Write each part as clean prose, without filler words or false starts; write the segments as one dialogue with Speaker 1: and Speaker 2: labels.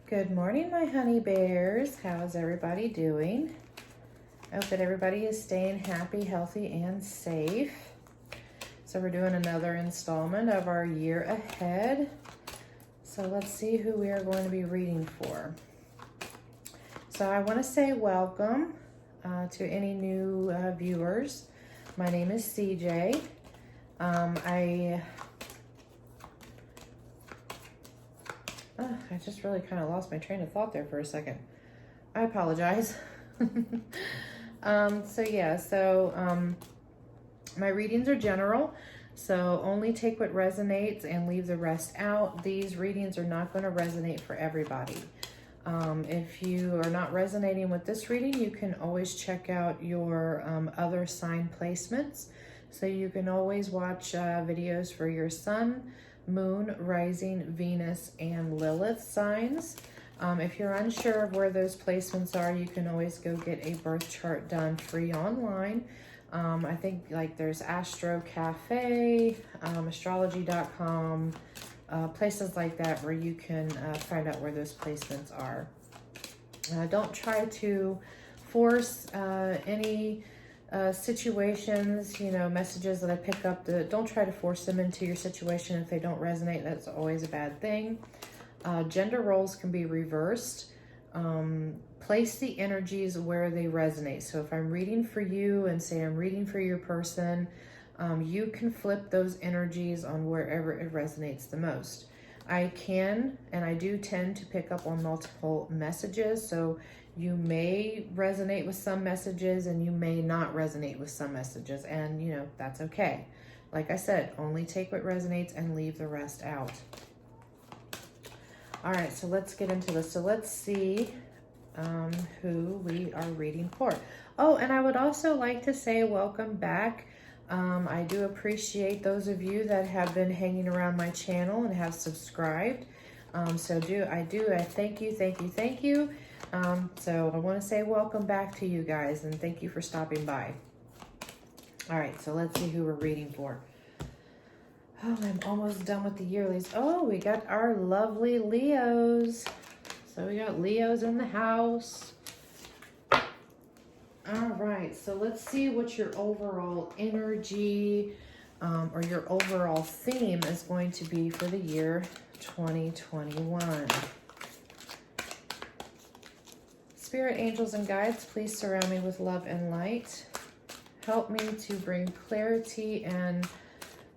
Speaker 1: Good morning, my honey bears. How's everybody doing? I hope that everybody is staying happy, healthy, and safe. So we're doing another installment of our year ahead. So let's see who we are going to be reading for. So I want to say welcome to any new viewers. My name is CJ. I just really kind of lost my train of thought there for a second. I apologize. My readings are general, so only take what resonates and leave the rest out. These readings are not going to resonate for everybody. If you are not resonating with this reading, you can always check out your other sign placements. So you can always watch videos for your sun, moon, rising, Venus, and Lilith signs. If you're unsure of where those placements are, you can always go get a birth chart done free online. I think like there's Astro Cafe, astrology.com, places like that where you can find out where those placements are. Don't try to force any situations, messages that I pick up. Don't try to force them into your situation if they don't resonate. That's always a bad thing. Gender roles can be reversed. Place the energies where they resonate. So if I'm reading for you and say I'm reading for your person, you can flip those energies on wherever it resonates the most. I can, and I do tend to pick up on multiple messages. So you may resonate with some messages and you may not resonate with some messages. And, that's okay. Like I said, only take what resonates and leave the rest out. All right, so let's get into this. So let's see who we are reading for. Oh, and I would also like to say welcome back. I do appreciate those of you that have been hanging around my channel and have subscribed. I thank you. So I want to say welcome back to you guys and thank you for stopping by. All right, so let's see who we're reading for. Oh, I'm almost done with the yearlies. Oh, we got our lovely Leos. So we got Leos in the house. All right, so let's see what your overall energy or your overall theme is going to be for the year 2021. Spirit, angels, and guides, please surround me with love and light. Help me to bring clarity and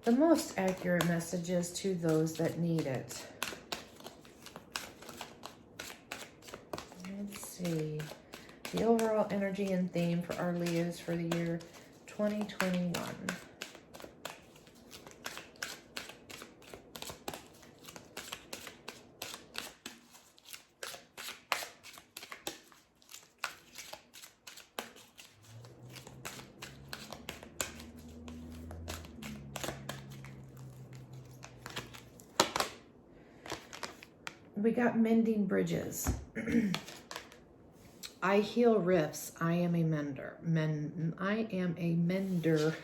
Speaker 1: the most accurate messages to those that need it. Let's see. The overall energy and theme for our Leos for the year 2021. We got mending bridges. I heal rifts. I am a mender. I am a mender.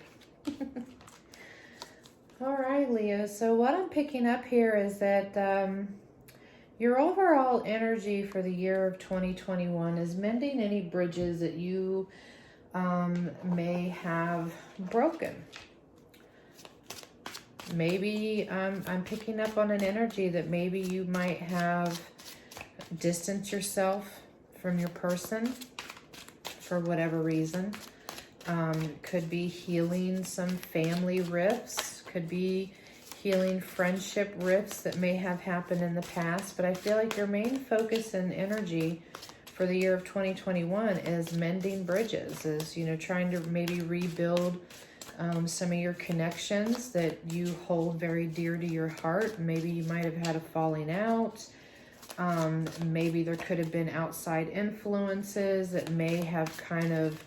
Speaker 1: All right, Leo. So what I'm picking up here is that your overall energy for the year of 2021 is mending any bridges that you may have broken. Maybe I'm picking up on an energy that maybe you might have distanced yourself from your person for whatever reason. Could be healing some family rifts, could be healing friendship rifts that may have happened in the past. But I feel like your main focus and energy for the year of 2021 is mending bridges, is, trying to maybe rebuild some of your connections that you hold very dear to your heart. Maybe you might have had a falling out. Maybe there could have been outside influences that may have kind of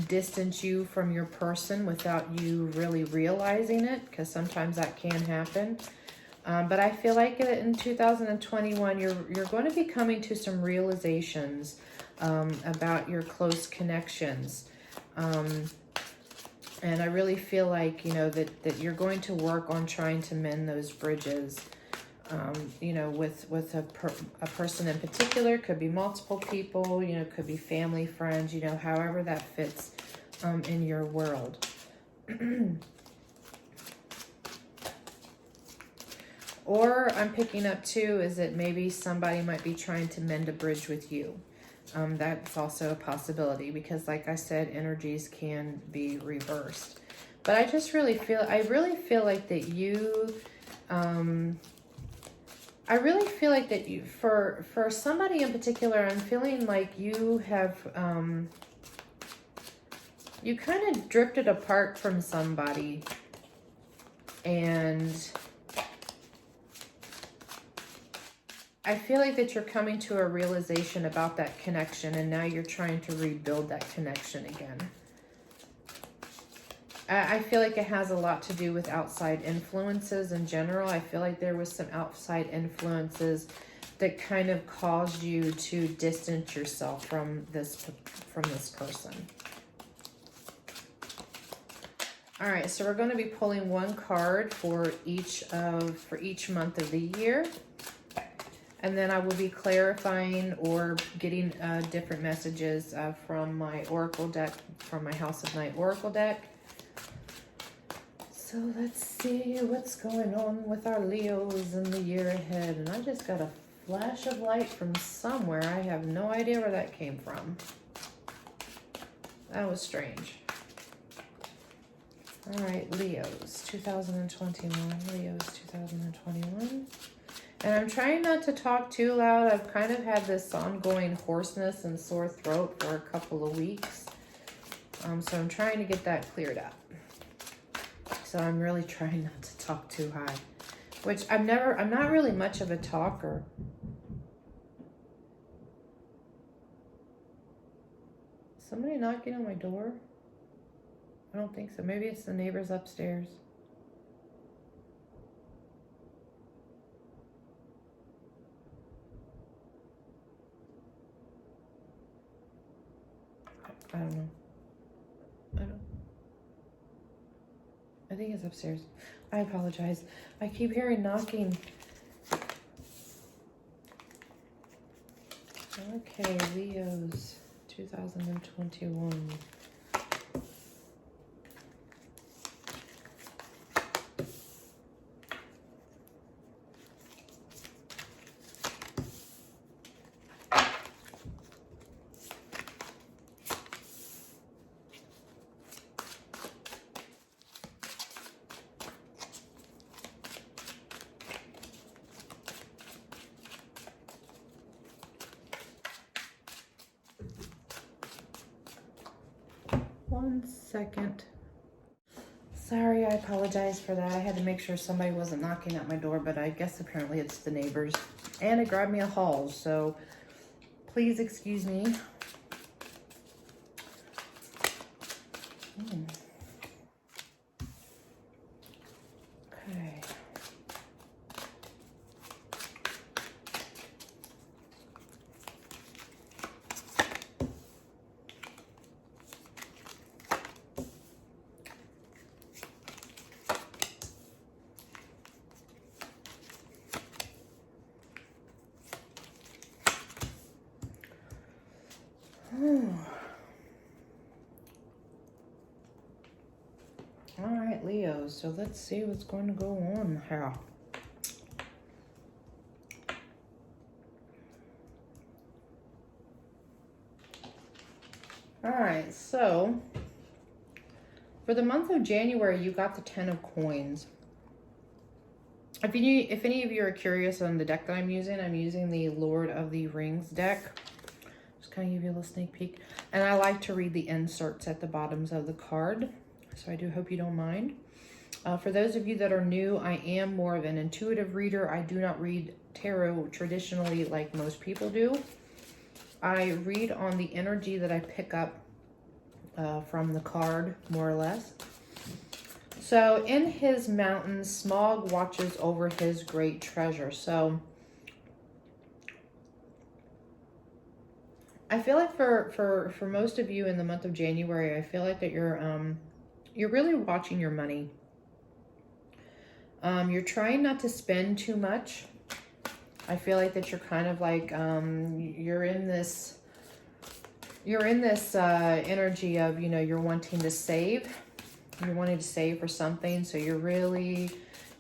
Speaker 1: distanced you from your person without you really realizing it, because sometimes that can happen. But I feel like in 2021, you're going to be coming to some realizations about your close connections. And I really feel like, that you're going to work on trying to mend those bridges. you know, with a person in particular. Could be multiple people, you know, could be family, friends, you know, however that fits in your world. Or I'm picking up too is that maybe somebody might be trying to mend a bridge with you. That's also a possibility because, like I said, energies can be reversed. But I just really feel, I really feel like that you, for somebody in particular, I'm feeling like you have, you kind of drifted apart from somebody, and I feel like that you're coming to a realization about that connection, and now you're trying to rebuild that connection again. I feel like it has a lot to do with outside influences in general. I feel like there was some outside influences that kind of caused you to distance yourself from this person. All right, so we're going to be pulling one card for each month of the year. And then I will be clarifying or getting different messages from my Oracle deck, from my House of Night Oracle deck. So let's see what's going on with our Leos in the year ahead. And I just got a flash of light from somewhere. I have no idea where that came from. That was strange. All right, Leos, 2021. Leos, 2021. And I'm trying not to talk too loud. I've kind of had this ongoing hoarseness and sore throat for a couple of weeks. So I'm trying to get that cleared up. So I'm really trying not to talk too high, which I'm not really much of a talker. Somebody knocking on my door? I don't think so. Maybe it's the neighbors upstairs. I don't know. I think it's upstairs. I apologize. I keep hearing knocking. Okay, Leos, 2021. One second. Sorry, I apologize for that. I had to make sure somebody wasn't knocking at my door, but I guess apparently it's the neighbors. And it grabbed me a haul, so please excuse me. Okay. All right, Leo, so let's see what's going to go on here. All right, so for the month of January, you got the 10 of Coins. If any of you are curious on the deck that I'm using the Lord of the Rings deck. Just kind of give you a little sneak peek. And I like to read the inserts at the bottoms of the card. So I do hope you don't mind. For those of you that are new, I am more of an intuitive reader. I do not read tarot traditionally like most people do. I read on the energy that I pick up from the card, more or less. So in his mountains, Smog watches over his great treasure. So I feel like for most of you in the month of January, I feel like that you're really watching your money. You're trying not to spend too much. I feel like that you're kind of like, you're in this energy of, you know, you're wanting to save. You're wanting to save for something. So you're really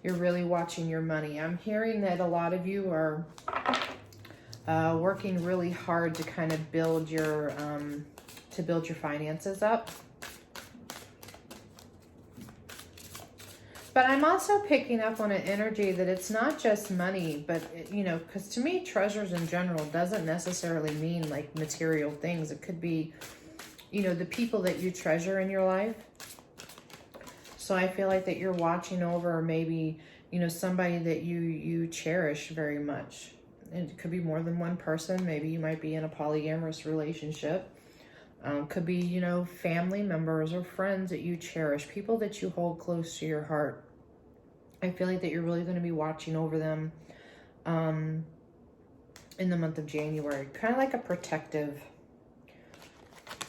Speaker 1: watching your money. I'm hearing that a lot of you are working really hard to kind of build your finances up. But I'm also picking up on an energy that it's not just money, but, you know, because to me, treasures in general doesn't necessarily mean like material things. It could be, you know, the people that you treasure in your life. So I feel like that you're watching over maybe, you know, somebody that you cherish very much. And it could be more than one person. Maybe you might be in a polyamorous relationship. Could be, you know, family members or friends that you cherish, people that you hold close to your heart. I feel like that you're really going to be watching over them in the month of January. Kind of like a protective.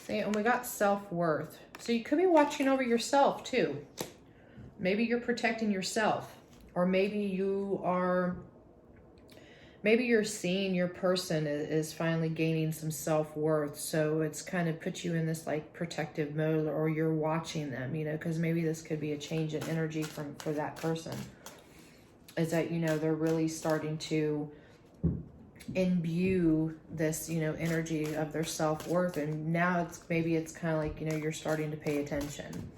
Speaker 1: See, and we got self-worth. So you could be watching over yourself too. Maybe you're protecting yourself. Or maybe you're seeing your person is finally gaining some self-worth. So it's kind of put you in this like protective mode, or you're watching them, you know, because maybe this could be a change in energy for that person. Is that, you know, they're really starting to imbue this, you know, energy of their self-worth. And now maybe it's kind of like, you know, you're starting to pay attention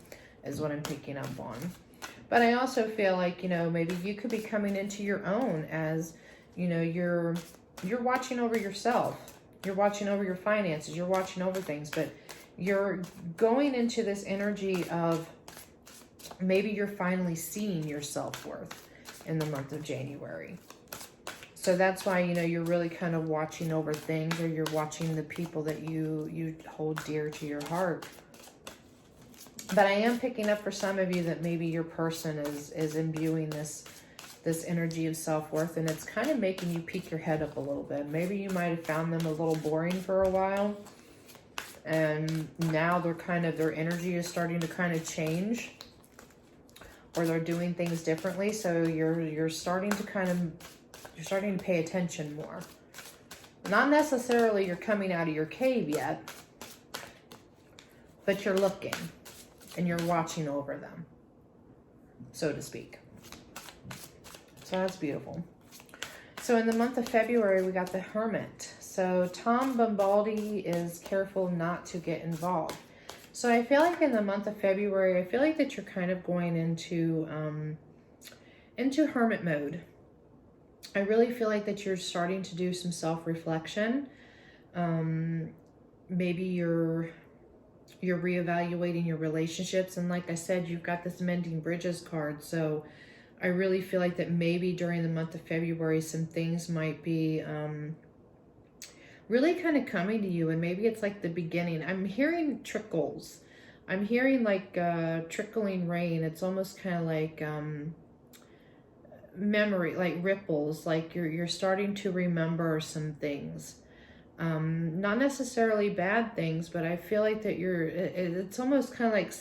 Speaker 1: is what I'm picking up on. But I also feel like, you know, maybe you could be coming into your own as, you know, you're watching over yourself. You're watching over your finances. You're watching over things. But you're going into this energy of maybe you're finally seeing your self-worth in the month of January. So that's why, you know, you're really kind of watching over things, or you're watching the people that you hold dear to your heart. But I am picking up for some of you that maybe your person is imbuing this energy of self-worth, and it's kind of making you peek your head up a little bit. Maybe you might have found them a little boring for a while, and now their energy is starting to kind of change, or they're doing things differently. So you're starting to pay attention more. Not necessarily you're coming out of your cave yet, but you're looking and you're watching over them, so to speak. So that's beautiful. So in the month of February, we got the Hermit. So Tom Bombaldi is careful not to get involved. So I feel like in the month of February, I feel like that you're kind of going into hermit mode. I really feel like that you're starting to do some self-reflection. Maybe you're reevaluating your relationships. And like I said, you've got this Mending Bridges card. So I really feel like that maybe during the month of February, some things might be really kind of coming to you. And maybe it's like the beginning. I'm hearing trickles. I'm hearing like trickling rain. It's almost kind of like memory, like ripples, like you're starting to remember some things. Not necessarily bad things, but I feel like that it's almost kind of like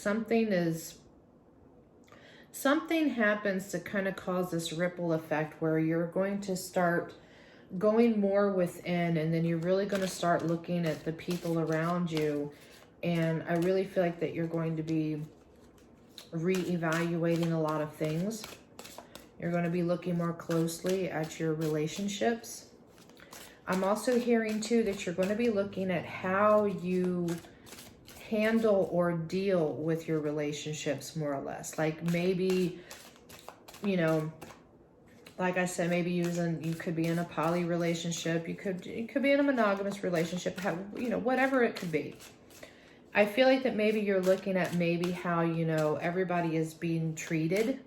Speaker 1: something happens to kind of cause this ripple effect where you're going to start going more within, and then you're really going to start looking at the people around you. And I really feel like that you're going to be reevaluating a lot of things. You're going to be looking more closely at your relationships. I'm also hearing too that you're going to be looking at how you handle or deal with your relationships, more or less. Like maybe, you know, like I said, maybe you could be in a poly relationship. You could be in a monogamous relationship, you know, whatever it could be. I feel like that maybe you're looking at maybe how, you know, everybody is being treated.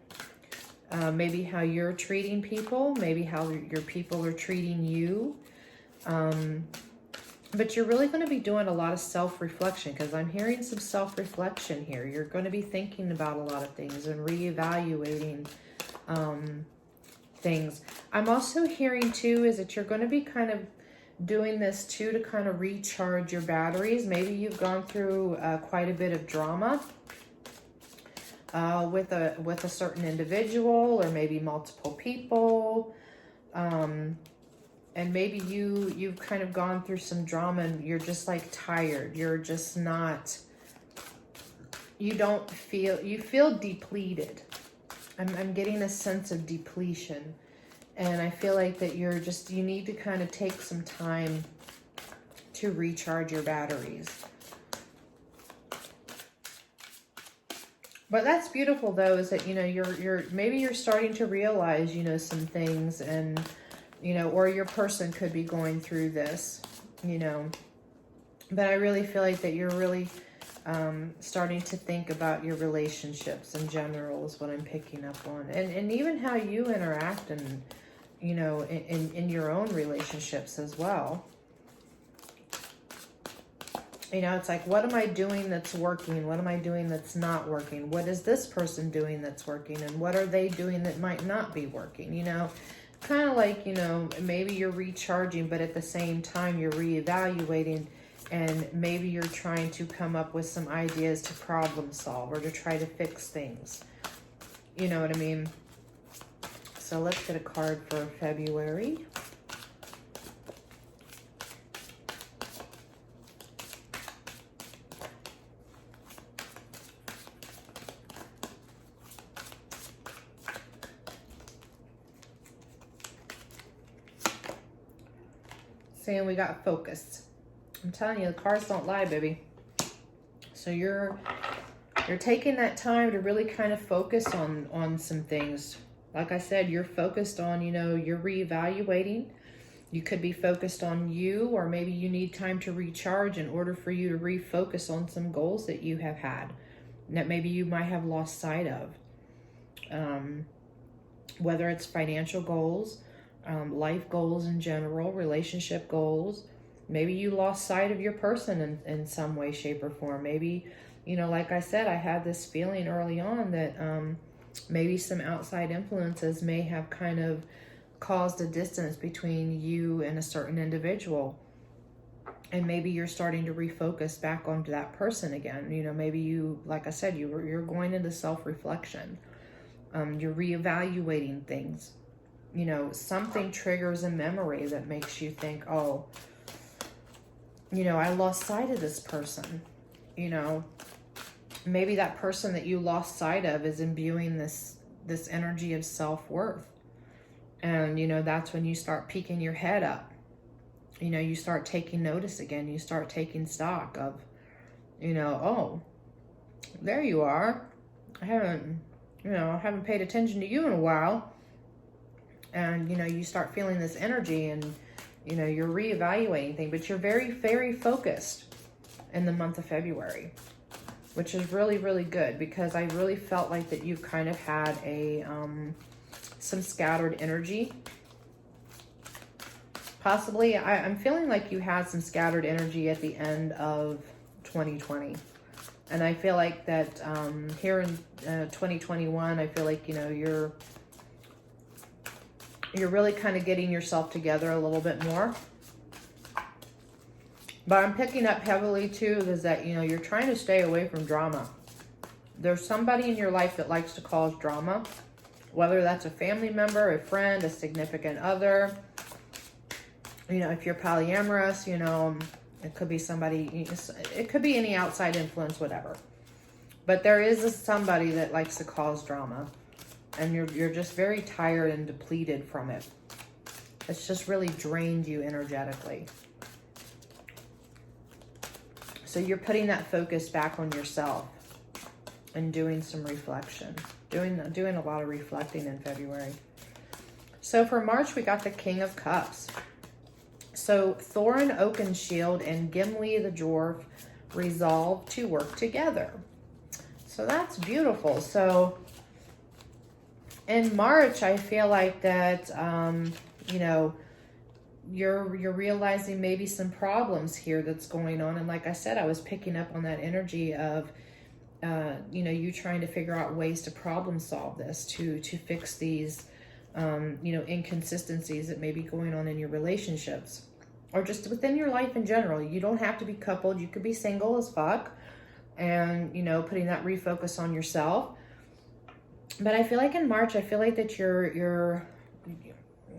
Speaker 1: Maybe how you're treating people. Maybe how your people are treating you. But you're really going to be doing a lot of self-reflection, because I'm hearing some self-reflection here. You're going to be thinking about a lot of things and reevaluating things. I'm also hearing too is that you're going to be kind of doing this too to kind of recharge your batteries. Maybe you've gone through quite a bit of drama with a certain individual, or maybe multiple people. And maybe you've kind of gone through some drama and you're just like tired. You're just not, you feel depleted. I'm getting a sense of depletion. And I feel like that you need to kind of take some time to recharge your batteries. But that's beautiful though, is that, maybe you're starting to realize, some things, and, or your person could be going through this, but I really feel like that you're really starting to think about your relationships in general is what I'm picking up on. And even how you interact and, in your own relationships as well. It's like, what am I doing that's working? What am I doing that's not working? What is this person doing that's working? And what are they doing that might not be working? Kind of like, maybe you're recharging, but at the same time you're reevaluating, and maybe you're trying to come up with some ideas to problem solve or to try to fix things. You know what I mean? So let's get a card for February. Saying we got focused. I'm telling you, the cards don't lie, baby. So you're taking that time to really kind of focus on some things. Like I said, you're focused on, you're reevaluating. You could be focused on you, or maybe you need time to recharge in order for you to refocus on some goals that you have had that maybe you might have lost sight of. Whether it's financial goals, life goals in general, relationship goals. Maybe you lost sight of your person in some way, shape, or form. Maybe, like I said, I had this feeling early on that maybe some outside influences may have kind of caused a distance between you and a certain individual. And maybe you're starting to refocus back onto that person again. Maybe you, like I said, you're going into self-reflection. You're reevaluating things. Something triggers a memory that makes you think, oh, I lost sight of this person. Maybe that person that you lost sight of is imbuing this energy of self-worth. And, that's when you start peeking your head up. You start taking notice again. You start taking stock of, oh, there you are. I haven't paid attention to you in a while. And, you start feeling this energy, and, you're reevaluating things, but you're very, very focused in the month of February, which is really, really good, because I really felt like that you kind of had some scattered energy. Possibly, I'm feeling like you had some scattered energy at the end of 2020. And I feel like that here in 2021, I feel like, you're really kind of getting yourself together a little bit more. But I'm picking up heavily too is that, you're trying to stay away from drama. There's somebody in your life that likes to cause drama, whether that's a family member, a friend, a significant other. If you're polyamorous, it could be somebody, it could be any outside influence, whatever. But there is somebody that likes to cause drama. And you're just very tired and depleted from it. It's just really drained you energetically. So you're putting that focus back on yourself and doing some reflection. Doing a lot of reflecting in February. So for March, we got the King of Cups. So Thorin Oakenshield and Gimli the Dwarf resolve to work together. So that's beautiful. So in March, I feel like that, you're realizing maybe some problems here that's going on. And like I said, I was picking up on that energy of, you trying to figure out ways to problem solve this, to fix these, inconsistencies that may be going on in your relationships or just within your life in general. You don't have to be coupled. You could be single as fuck and, putting that refocus on yourself. But I feel like in March, I feel like that you're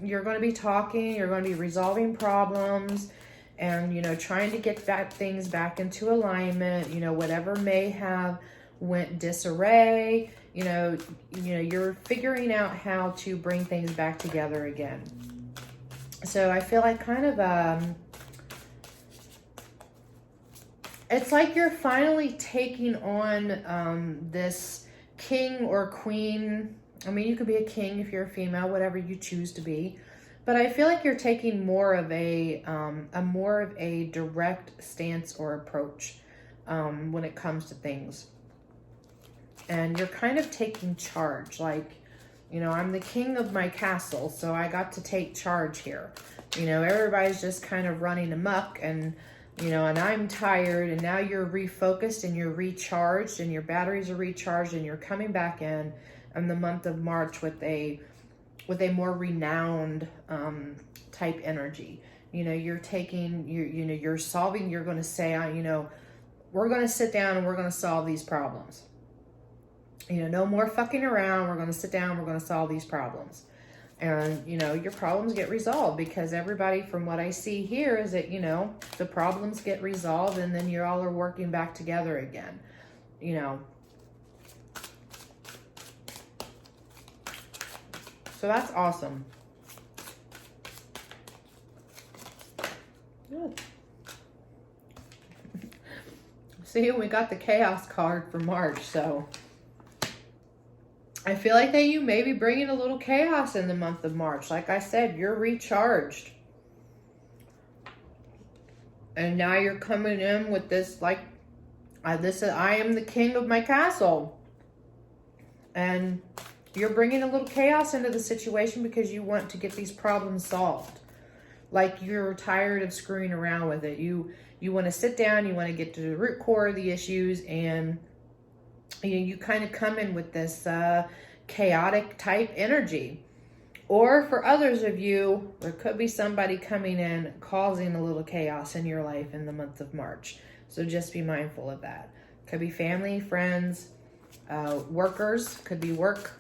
Speaker 1: you're going to be talking, you're going to be resolving problems, and, you know, trying to get things back into alignment. You know, whatever may have went disarray, you know, you're figuring out how to bring things back together again. So I feel like kind of, it's like you're finally taking on this king or queen. I mean, you could be a king if you're a female, whatever you choose to be. But I feel like you're taking more of a more of a direct stance or approach when it comes to things. And you're kind of taking charge. Like, you know, I'm the king of my castle, so I got to take charge here. You know, everybody's just kind of running amok, and, you know, and I'm tired, and now you're refocused and you're recharged and your batteries are recharged, and you're coming back in the month of March with a more renowned type energy. You know, you're taking, you're solving, you're going to say, you know, we're going to sit down and we're going to solve these problems. You know, no more fucking around. We're going to sit down, we're going to solve these problems. And, you know, your problems get resolved, because everybody, from what I see here, is that, you know, the problems get resolved and then you all are working back together again, you know. So that's awesome. Good. See, we got the chaos card for March, so I feel like that you may be bringing a little chaos in the month of March. Like I said, you're recharged. And now you're coming in with this, like, this is, I am the king of my castle. And you're bringing a little chaos into the situation because you want to get these problems solved. Like, you're tired of screwing around with it. You want to sit down, you want to get to the root core of the issues, and you kind of come in with this chaotic type energy. Or for others of you, there could be somebody coming in causing a little chaos in your life in the month of March. So just be mindful of that. Could be family, friends, workers, could be work.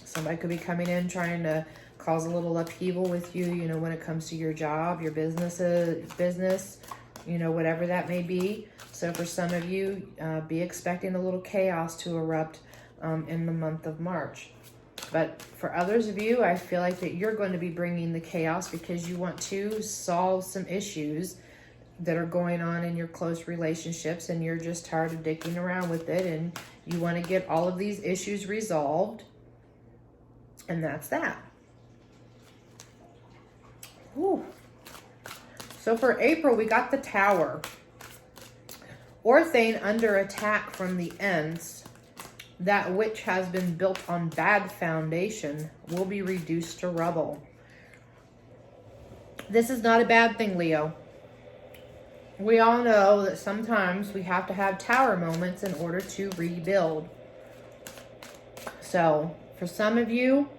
Speaker 1: Somebody could be coming in trying to cause a little upheaval with you, you know, when it comes to your job, your business, you know, whatever that may be. So for some of you, be expecting a little chaos to erupt in the month of March. But for others of you, I feel like that you're going to be bringing the chaos because you want to solve some issues that are going on in your close relationships, and you're just tired of dicking around with it, and you want to get all of these issues resolved. And that's that. Whew. So for April, we got the Tower. Orthane under attack from the ends. That which has been built on bad foundation will be reduced to rubble. This is not a bad thing, Leo. We all know that sometimes we have to have tower moments in order to rebuild. So for some of you,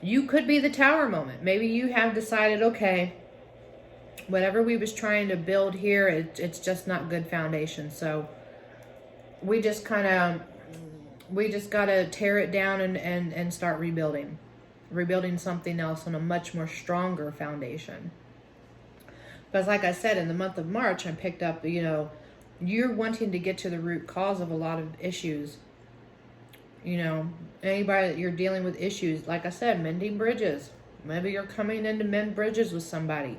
Speaker 1: you could be the tower moment. Maybe you have decided, okay, whatever we was trying to build here, it's just not good foundation. So we just got to tear it down and start rebuilding something else on a much more stronger foundation. Because like I said, in the month of March, I picked up, you know, you're wanting to get to the root cause of a lot of issues. You know, anybody that you're dealing with issues, like I said, mending bridges. Maybe you're coming in to mend bridges with somebody,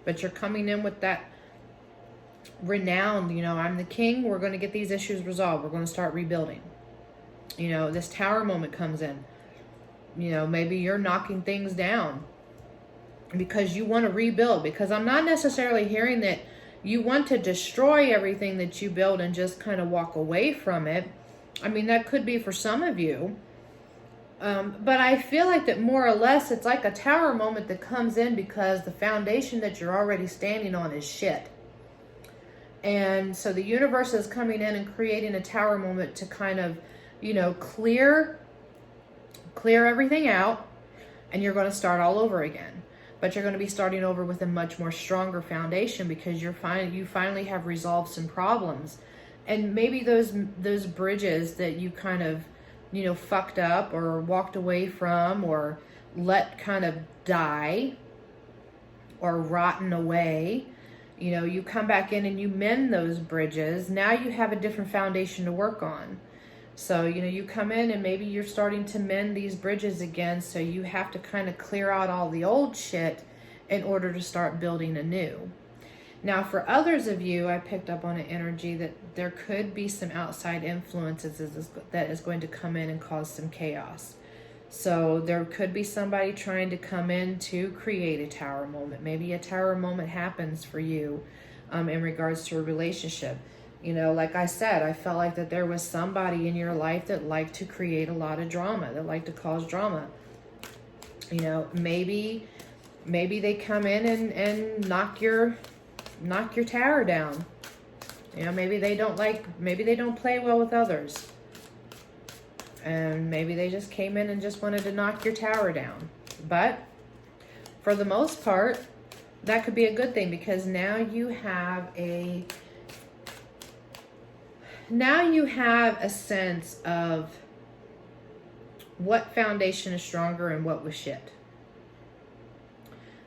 Speaker 1: but you're coming in with that renowned, you know, I'm the king. We're going to get these issues resolved. We're going to start rebuilding. You know, this tower moment comes in. You know, maybe you're knocking things down because you want to rebuild. Because I'm not necessarily hearing that you want to destroy everything that you build and just kind of walk away from it. I mean, that could be for some of you. But I feel like that more or less it's like a tower moment that comes in because the foundation that you're already standing on is shit. And so the universe is coming in and creating a tower moment to kind of, you know, clear everything out, and you're going to start all over again. But you're going to be starting over with a much more stronger foundation because you finally have resolved some problems. And maybe those bridges that you kind of, you know, fucked up or walked away from, or let kind of die or rotten away, you know, you come back in and you mend those bridges. Now you have a different foundation to work on. So, you know, you come in and maybe you're starting to mend these bridges again. So you have to kind of clear out all the old shit in order to start building anew. Now, for others of you, I picked up on an energy that there could be some outside influences that is going to come in and cause some chaos. So there could be somebody trying to come in to create a tower moment. Maybe a tower moment happens for you in regards to a relationship. You know, like I said, I felt like that there was somebody in your life that liked to create a lot of drama, that liked to cause drama. You know, maybe they come in and knock your tower down. You know, maybe they don't play well with others. And maybe they just came in and just wanted to knock your tower down. But for the most part, that could be a good thing, because now you have a sense of what foundation is stronger and what was shit.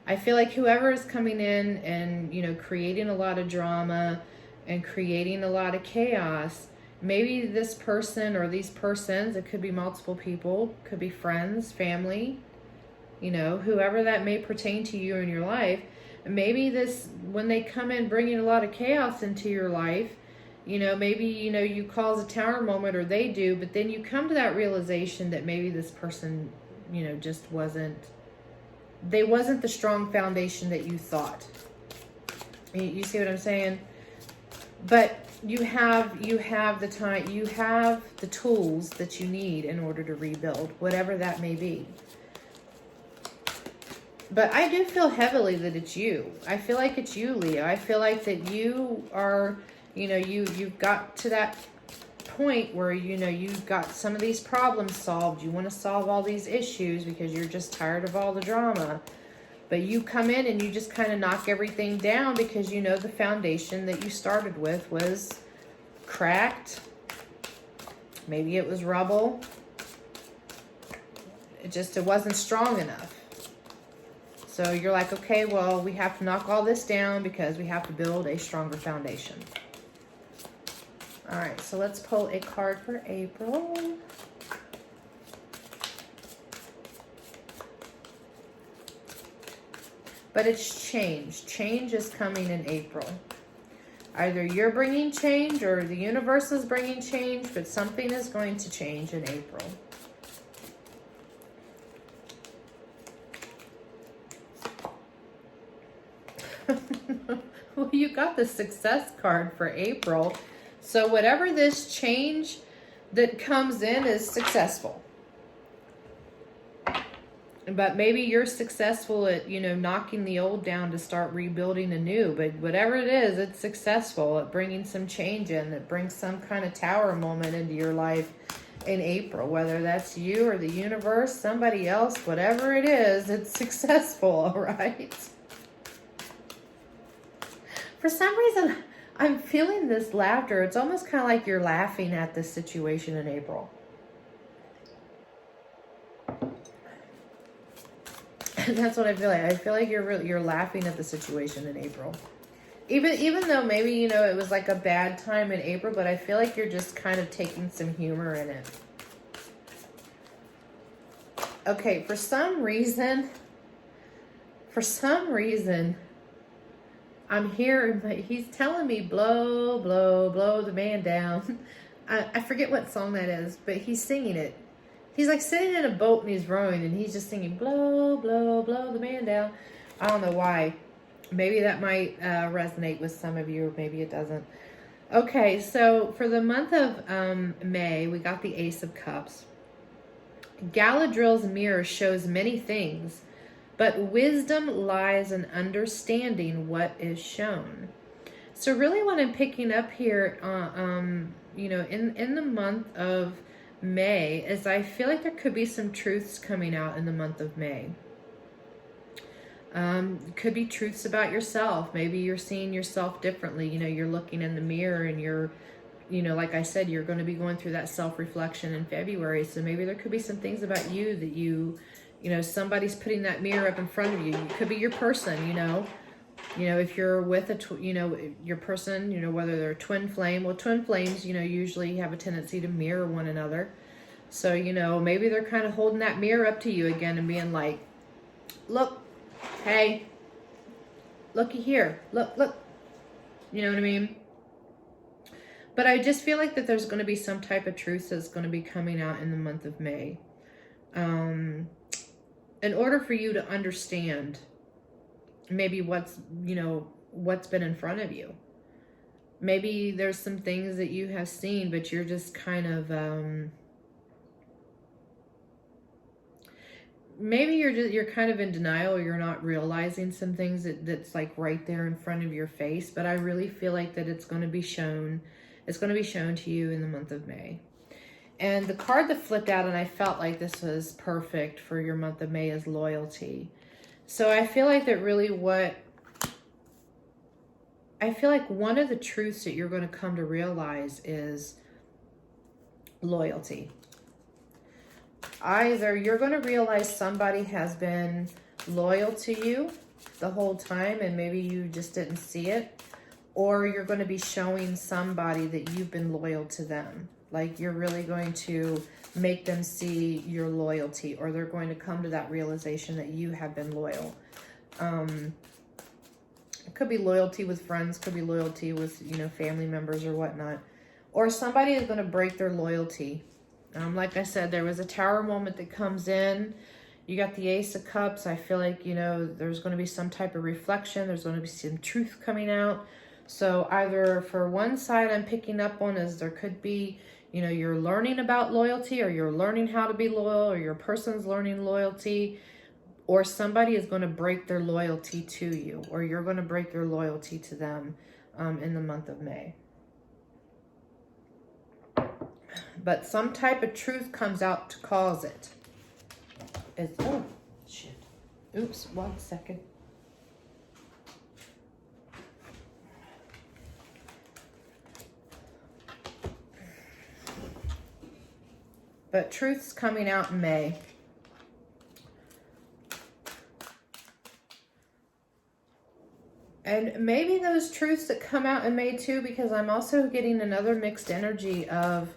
Speaker 1: I feel like whoever is coming in and, you know, creating a lot of drama and creating a lot of chaos, maybe this person or these persons, it could be multiple people, could be friends, family, you know, whoever that may pertain to you in your life. Maybe when they come in bringing a lot of chaos into your life, you know, maybe, you know, you cause a tower moment, or they do, but then you come to that realization that maybe this person, you know, just wasn't the strong foundation that you thought. You see what I'm saying? But you have the time, you have the tools that you need in order to rebuild, whatever that may be. But I do feel heavily that it's you. I feel like it's you, Leo. I feel like that you are, you know, you've got to that point where, you know, you've got some of these problems solved. You want to solve all these issues because you're just tired of all the drama. But you come in and you just kind of knock everything down because you know the foundation that you started with was cracked. Maybe it was rubble. It wasn't strong enough. So you're like, okay, well, we have to knock all this down because we have to build a stronger foundation. All right, so let's pull a card for April. But it's change. Change is coming in April. Either you're bringing change or the universe is bringing change, but something is going to change in April. Well, you got the success card for April. So whatever this change that comes in is successful. But maybe you're successful at, you know, knocking the old down to start rebuilding anew. But whatever it is, it's successful at bringing some change in. That brings some kind of tower moment into your life in April. Whether that's you or the universe, somebody else, whatever it is, it's successful, all right? For some reason, I'm feeling this laughter. It's almost kind of like you're laughing at this situation in April. That's what I feel like. I feel like you're laughing at the situation in April. Even though maybe, you know, it was like a bad time in April, but I feel like you're just kind of taking some humor in it. Okay, for some reason, I'm here, but he's telling me blow, blow, blow the man down. I forget what song that is, but he's singing it. He's like sitting in a boat and he's rowing and he's just singing blow, blow, blow the man down. I don't know why. Maybe that might resonate with some of you, or maybe it doesn't. Okay, so for the month of May, we got the Ace of Cups. Galadriel's mirror shows many things, but wisdom lies in understanding what is shown. So really what I'm picking up here, you know, in the month of May, is I feel like there could be some truths coming out in the month of May. Could be truths about yourself. Maybe you're seeing yourself differently. You know, you're looking in the mirror and you're, you know, like I said, you're going to be going through that self-reflection in February. So maybe there could be some things about you that you You know, somebody's putting that mirror up in front of you. It could be your person, you know. You know, if you're with your person, you know, whether they're a twin flame. Well, twin flames, you know, usually have a tendency to mirror one another. So, you know, maybe they're kind of holding that mirror up to you again and being like, look, hey, looky here, look. You know what I mean? But I just feel like that there's going to be some type of truth that's going to be coming out in the month of May. In order for you to understand maybe what's been in front of you. Maybe there's some things that you have seen, but you're just kind of, maybe you're kind of in denial, or you're not realizing some things that's like right there in front of your face. But I really feel like that it's going to be shown. It's going to be shown to you in the month of May. And the card that flipped out, and I felt like this was perfect for your month of May, is loyalty. So I feel like that really one of the truths that you're going to come to realize is loyalty. Either you're going to realize somebody has been loyal to you the whole time and maybe you just didn't see it, or you're going to be showing somebody that you've been loyal to them. Like you're really going to make them see your loyalty, or they're going to come to that realization that you have been loyal. It could be loyalty with friends, could be loyalty with, you know, family members or whatnot. Or somebody is going to break their loyalty. Like I said, there was a Tower moment that comes in. You got the Ace of Cups. I feel like, you know, there's going to be some type of reflection. There's going to be some truth coming out. So either for one side I'm picking up on is there could be, you know, you're learning about loyalty, or you're learning how to be loyal, or your person's learning loyalty, or somebody is going to break their loyalty to you, or you're going to break your loyalty to them in the month of May. But some type of truth comes out to cause it. Oh, shit. Oops, 1 second. But truth's coming out in May. And maybe those truths that come out in May too, because I'm also getting another mixed energy of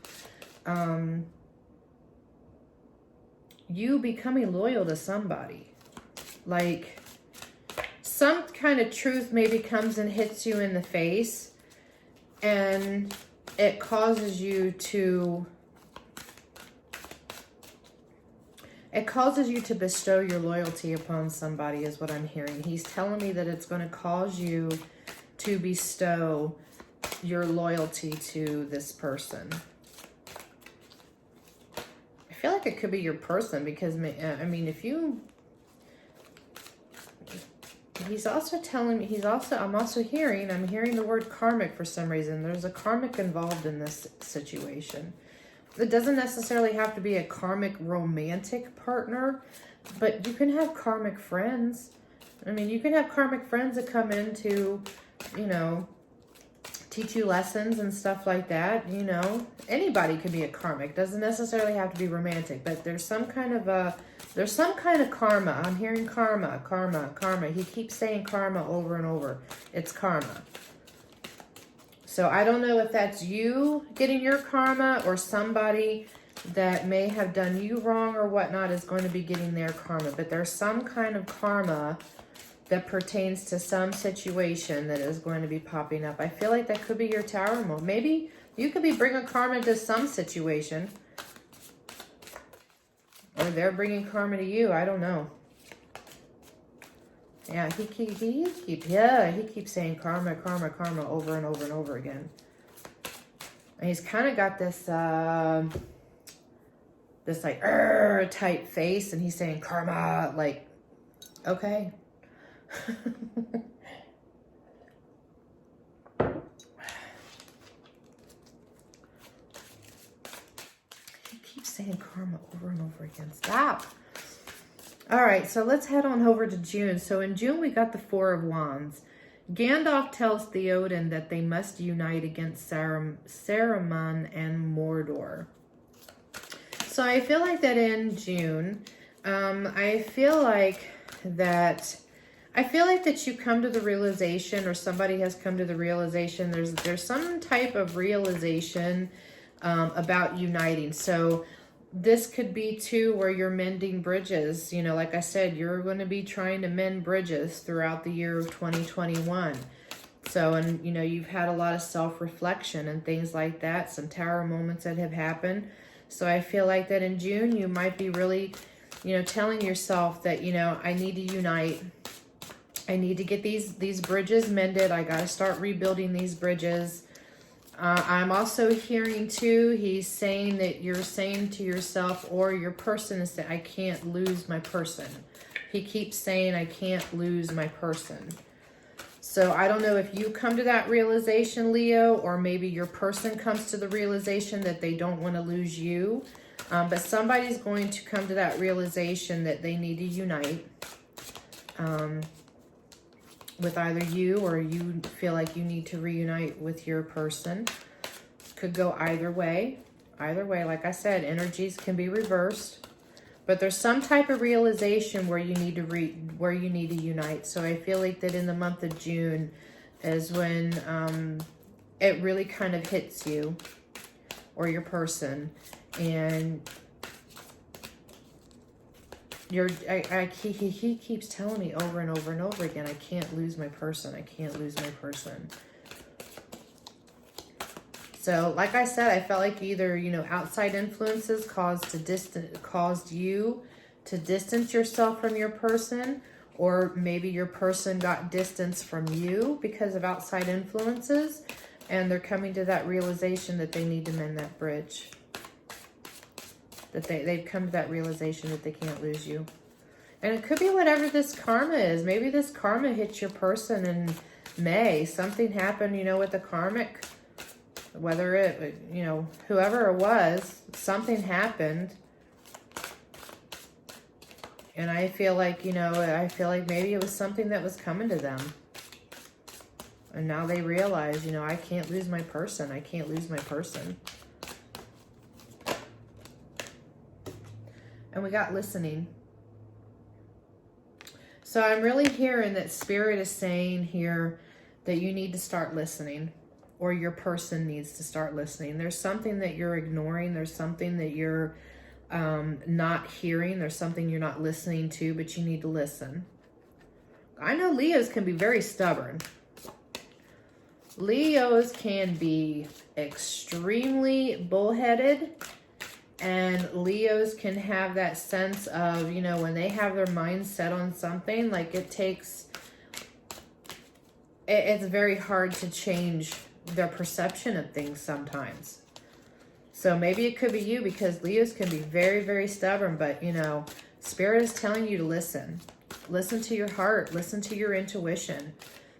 Speaker 1: you becoming loyal to somebody. Like some kind of truth maybe comes and hits you in the face, and it causes you to bestow your loyalty upon somebody, is what I'm hearing. He's telling me that it's going to cause you to bestow your loyalty to this person. I feel like it could be your person, because, I mean, if you... He's also telling me, I'm hearing the word karmic for some reason. There's a karmic involved in this situation. It doesn't necessarily have to be a karmic romantic partner, but you can have karmic friends. I mean, you can have karmic friends that come in to, you know, teach you lessons and stuff like that. You know, anybody could be a karmic. Doesn't necessarily have to be romantic, but there's some kind of karma. I'm hearing karma. He keeps saying karma over and over. It's karma. So I don't know if that's you getting your karma, or somebody that may have done you wrong or whatnot is going to be getting their karma. But there's some kind of karma that pertains to some situation that is going to be popping up. I feel like that could be your Tower mode. Maybe you could be bringing karma to some situation, or they're bringing karma to you. I don't know. Yeah, he keeps saying karma over and over and over again. And he's kind of got this like type face, and he's saying karma, like, okay. He keeps saying karma over and over again. Stop. All right, so let's head on over to June. So in June, we got the Four of Wands. Gandalf tells Theoden that they must unite against Saruman and Mordor. So I feel like that in June, I feel like that you come to the realization, or somebody has come to the realization, there's some type of realization about uniting. So this could be too where you're mending bridges. You know, like I said, you're going to be trying to mend bridges throughout the year of 2021. So, and you know, you've had a lot of self-reflection and things like that, some tower moments that have happened. So I feel like that in June, you might be really, you know, telling yourself that, you know, I need to unite. I need to get these bridges mended. I got to start rebuilding these bridges. I'm also hearing too, he's saying that you're saying to yourself, or your person is saying, I can't lose my person. He keeps saying, I can't lose my person. So I don't know if you come to that realization, Leo, or maybe your person comes to the realization that they don't want to lose you. But somebody's going to come to that realization that they need to unite with either you, or you feel like you need to reunite with your person. Could go either way. Either way, like I said, energies can be reversed. But there's some type of realization where you need to unite. So I feel like that in the month of June is when it really kind of hits you or your person, and he keeps telling me over and over and over again, I can't lose my person. I can't lose my person. So, like I said, I felt like either, you know, outside influences caused you to distance yourself from your person, or maybe your person got distance from you because of outside influences, and they're coming to that realization that they need to mend that bridge. That they've come to that realization that they can't lose you. And it could be whatever this karma is. Maybe this karma hit your person in May. Something happened, you know, with the karmic. Whether it, you know, whoever it was, something happened. And I feel like, you know, maybe it was something that was coming to them. And now they realize, you know, I can't lose my person. I can't lose my person. And we got listening. So I'm really hearing that Spirit is saying here that you need to start listening, or your person needs to start listening. There's something that you're ignoring. There's something that you're not hearing. There's something you're not listening to, but you need to listen. I know Leos can be very stubborn. Leos can be extremely bullheaded. And Leos can have that sense of, you know, when they have their mind set on something, like it's very hard to change their perception of things sometimes. So maybe it could be you, because Leos can be very, very stubborn. But, you know, Spirit is telling you to listen. Listen to your heart. Listen to your intuition.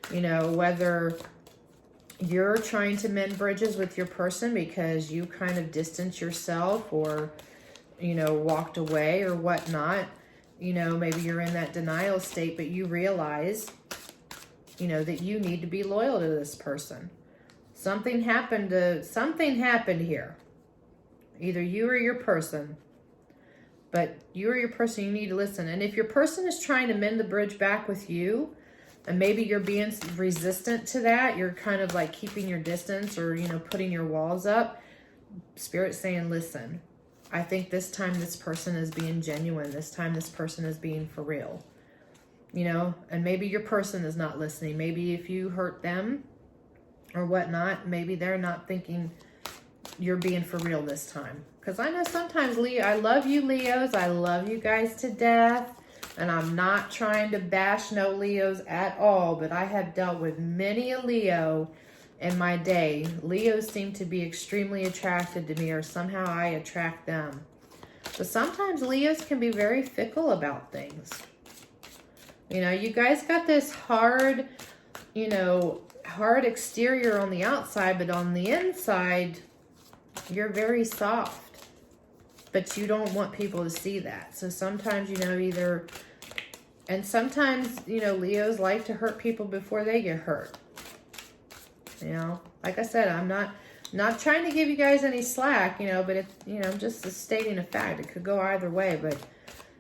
Speaker 1: You know, whether you're trying to mend bridges with your person because you kind of distanced yourself, or, you know, walked away or whatnot. You know, maybe you're in that denial state, but you realize, you know, that you need to be loyal to this person. Something happened here. Either you or your person. But you or your person, you need to listen. And if your person is trying to mend the bridge back with you, and maybe you're being resistant to that, you're kind of like keeping your distance, or, you know, putting your walls up, Spirit's saying, listen, I think this time this person is being genuine. This time this person is being for real. You know, and maybe your person is not listening. Maybe if you hurt them or whatnot, maybe they're not thinking you're being for real this time. Because I know sometimes, Leo, I love you, Leos. I love you guys to death. And I'm not trying to bash no Leos at all, but I have dealt with many a Leo in my day. Leos seem to be extremely attracted to me, or somehow I attract them. But sometimes Leos can be very fickle about things. You know, you guys got this hard, you know, hard exterior on the outside, but on the inside, you're very soft. But you don't want people to see that. So sometimes, you know, and sometimes, you know, Leos like to hurt people before they get hurt. You know, like I said, I'm not trying to give you guys any slack, you know, but it's, you know, just stating a fact. It could go either way, but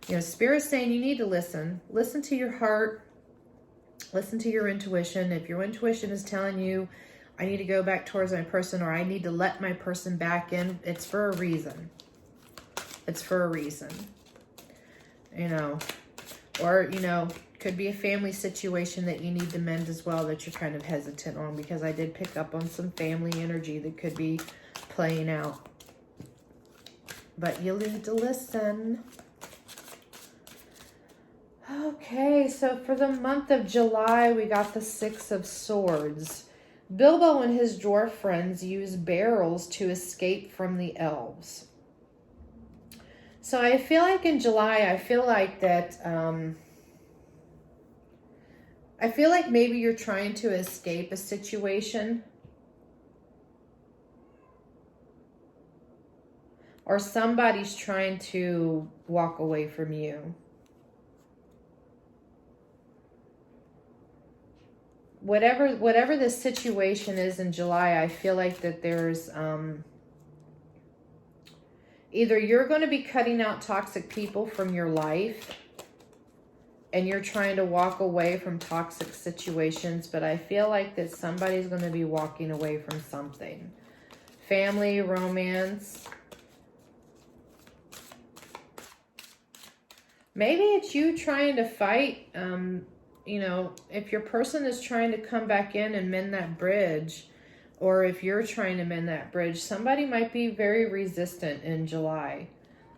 Speaker 1: You know, Spirit's saying you need to listen. Listen to your heart. Listen to your intuition. If your intuition is telling you, I need to go back towards my person, or I need to let my person back in, it's for a reason. It's for a reason. You know, or, you know, could be a family situation that you need to mend as well that you're kind of hesitant on, because I did pick up on some family energy that could be playing out. But you'll need to listen. Okay, so for the month of July, we got the Six of Swords. Bilbo and his dwarf friends use barrels to escape from the elves. So I feel like in July, I feel like that, I feel like maybe you're trying to escape a situation. Or somebody's trying to walk away from you. Whatever the situation is in July, I feel like that there's either you're going to be cutting out toxic people from your life and you're trying to walk away from toxic situations, but I feel like that somebody's going to be walking away from something. Family, romance. Maybe it's you trying to fight. You know, if your person is trying to come back in and mend that bridge, or if you're trying to mend that bridge, somebody might be very resistant in July.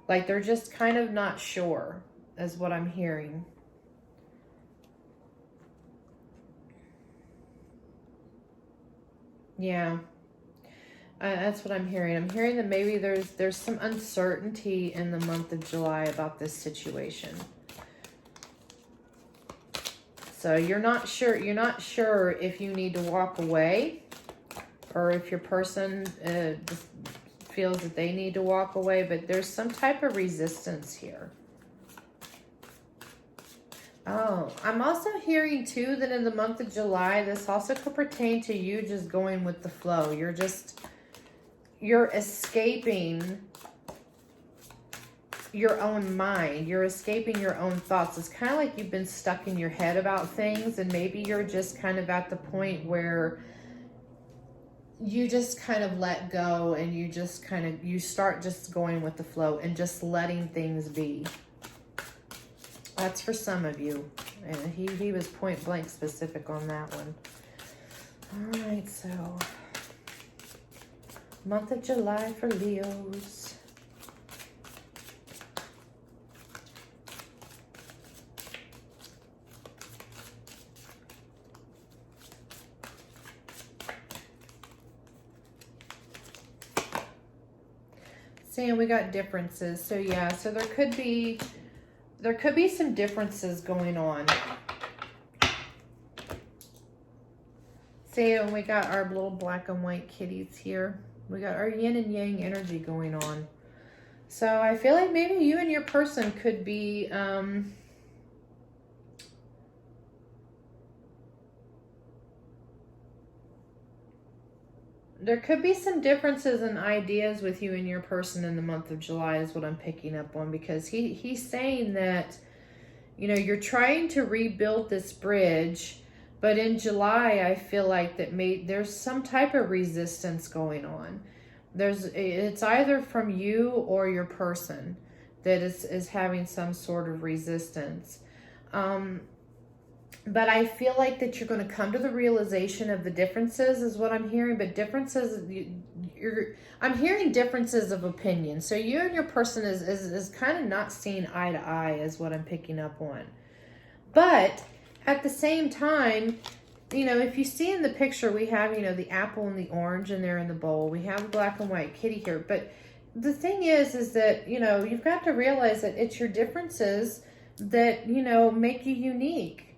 Speaker 1: Like they're just kind of not sure, is what I'm hearing. Yeah, that's what I'm hearing. I'm hearing that maybe there's some uncertainty in the month of July about this situation. So you're not sure if you need to walk away, or if your person feels that they need to walk away, but there's some type of resistance here. Oh, I'm also hearing too that in the month of July, this also could pertain to you just going with the flow. You're escaping your own mind. You're escaping your own thoughts. It's kind of like you've been stuck in your head about things, and maybe you're just kind of at the point where you just kind of let go, and you start just going with the flow and just letting things be. That's for some of you. And he was point blank specific on that one. All right, so month of July for Leos. Saying we got differences. So yeah, so there could be some differences going on. See, we got our little black and white kitties here. We got our yin and yang energy going on. So I feel like maybe you and your person could be there could be some differences in ideas with you and your person in the month of July is what I'm picking up on, because he's saying that, you know, you're trying to rebuild this bridge, but in July, I feel like that there's some type of resistance going on. It's either from you or your person that is having some sort of resistance. But I feel like that you're going to come to the realization of the differences is what I'm hearing. But differences, I'm hearing differences of opinion. So you and your person is kind of not seeing eye to eye is what I'm picking up on. But at the same time, you know, if you see in the picture, we have, you know, the apple and the orange and they're in the bowl. We have a black and white kitty here. But the thing is that, you know, you've got to realize that it's your differences that, you know, make you unique.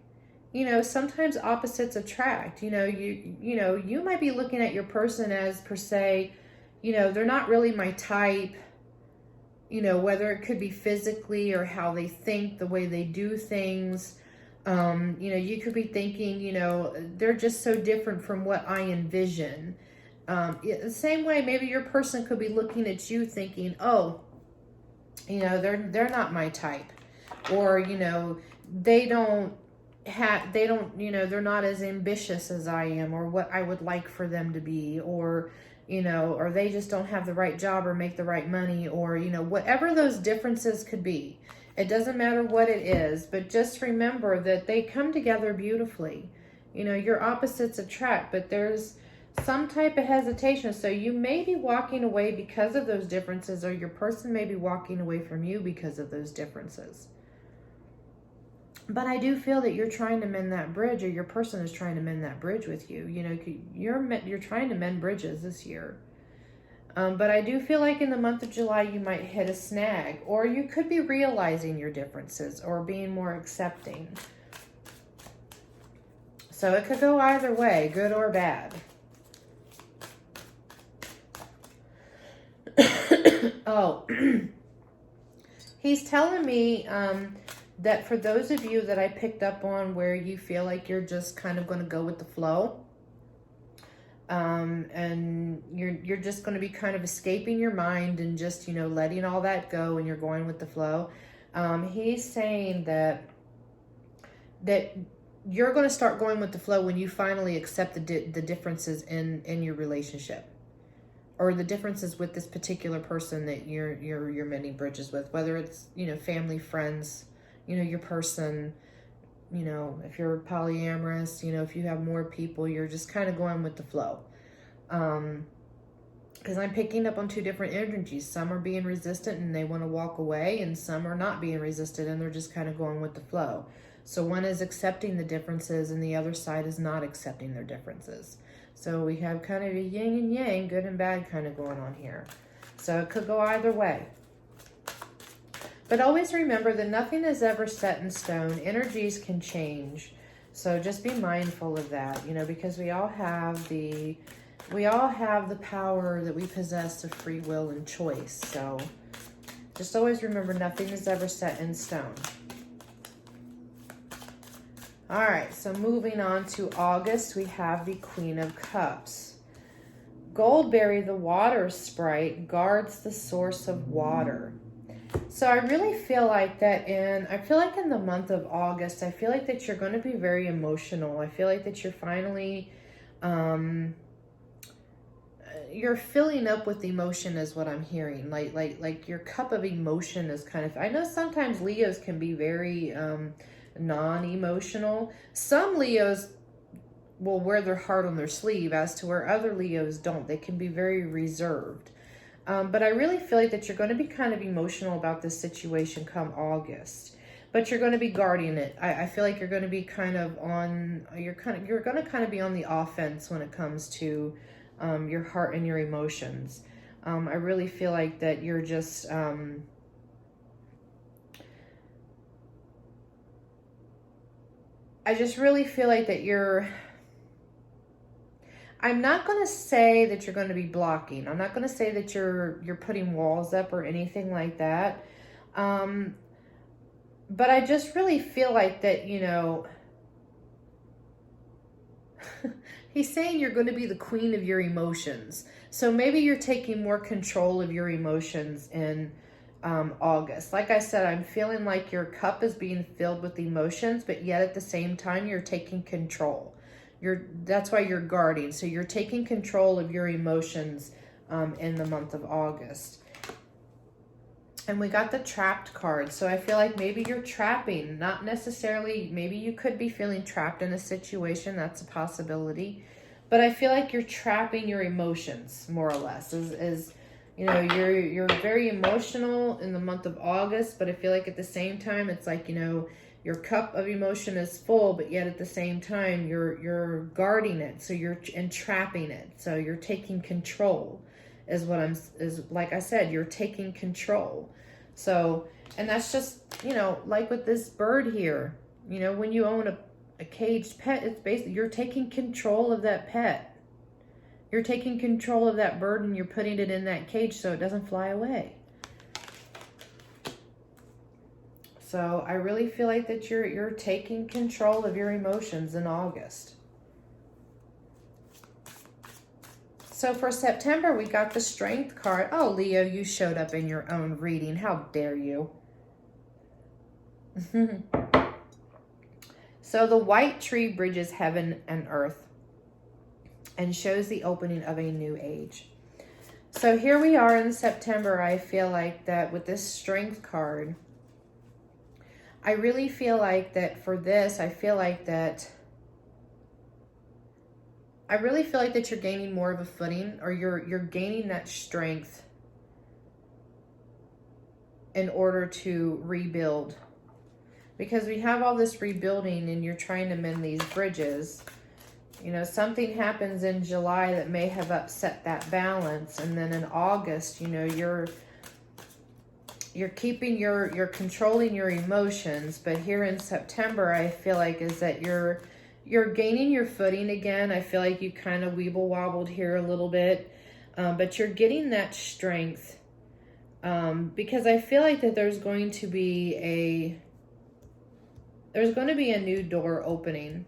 Speaker 1: You know, sometimes opposites attract. You know, you might be looking at your person as per se, you know, they're not really my type. You know, whether it could be physically or how they think, the way they do things. You know, you could be thinking, you know, they're just so different from what I envision. The same way, maybe your person could be looking at you thinking, oh, you know, they're not my type. or, you know, they don't, you know, they're not as ambitious as I am, or what I would like for them to be, or, you know, or they just don't have the right job or make the right money, or, you know, whatever those differences could be. It doesn't matter what it is, but just remember that they come together beautifully. You know, your opposites attract, but there's some type of hesitation. So you may be walking away because of those differences, or your person may be walking away from you because of those differences. But I do feel that you're trying to mend that bridge, or your person is trying to mend that bridge with you. You know, you're trying to mend bridges this year. But I do feel like in the month of July, you might hit a snag, or you could be realizing your differences or being more accepting. So it could go either way, good or bad. Oh, he's telling me that for those of you that I picked up on where you feel like you're just kind of going to go with the flow, and you're just going to be kind of escaping your mind and just, you know, letting all that go, and you're going with the flow. He's saying that you're going to start going with the flow when you finally accept the differences in your relationship, or the differences with this particular person that you're mending bridges with, whether it's, you know, family, friends, you know, your person, you know, if you're polyamorous, you know, if you have more people, you're just kind of going with the flow. Because I'm picking up on two different energies. Some are being resistant and they want to walk away, and some are not being resistant and they're just kind of going with the flow. So one is accepting the differences and the other side is not accepting their differences. So we have kind of a yin and yang, good and bad kind of going on here. So it could go either way. But always remember that nothing is ever set in stone. Energies can change. So just be mindful of that, you know, because we all have the power that we possess of free will and choice. So just always remember nothing is ever set in stone. All right, so moving on to August, we have the Queen of Cups. Goldberry, the water sprite, guards the source of water. So I really feel like that in the month of August, I feel like that you're going to be very emotional. I feel like that you're finally, you're filling up with emotion is what I'm hearing. Like your cup of emotion is kind of, I know sometimes Leos can be very non-emotional. Some Leos will wear their heart on their sleeve, as to where other Leos don't. They can be very reserved. But I really feel like that you're going to be kind of emotional about this situation come August, but you're going to be guarding it. I feel like you're going to be kind of on, you're going to kind of be on the offense when it comes to your heart and your emotions. I really feel like that you're just, I just really feel like that I'm not going to say that you're going to be blocking. I'm not going to say that you're putting walls up or anything like that. But I just really feel like that, you know, he's saying you're going to be the queen of your emotions. So maybe you're taking more control of your emotions in August. Like I said, I'm feeling like your cup is being filled with emotions, but yet at the same time, you're taking control. That's why you're guarding. So you're taking control of your emotions in the month of August. And we got the trapped card. So I feel like maybe you're trapping, not necessarily, maybe you could be feeling trapped in a situation. That's a possibility. But I feel like you're trapping your emotions, more or less. Is you know, you're very emotional in the month of August, but I feel like at the same time, it's like, you know, your cup of emotion is full, but yet at the same time, you're guarding it. So you're entrapping it. So you're taking control is like I said, you're taking control. So, and that's just, you know, like with this bird here, you know, when you own a caged pet, it's basically, you're taking control of that pet. You're taking control of that bird and you're putting it in that cage so it doesn't fly away. So I really feel like that you're taking control of your emotions in August. So for September, we got the Strength card. Oh, Leo, you showed up in your own reading. How dare you? So the white tree bridges heaven and earth and shows the opening of a new age. So here we are in September. I feel like that with this strength card, I really feel like that for this, I really feel like that you're gaining more of a footing, or you're gaining that strength in order to rebuild. Because we have all this rebuilding and you're trying to mend these bridges. You know, something happens in July that may have upset that balance. And then in August, you know, you're controlling your emotions. But here in September, I feel like is that you're gaining your footing again. I feel like you kind of weeble wobbled here a little bit. But you're getting that strength. Because I feel like that there's going to be a new door opening.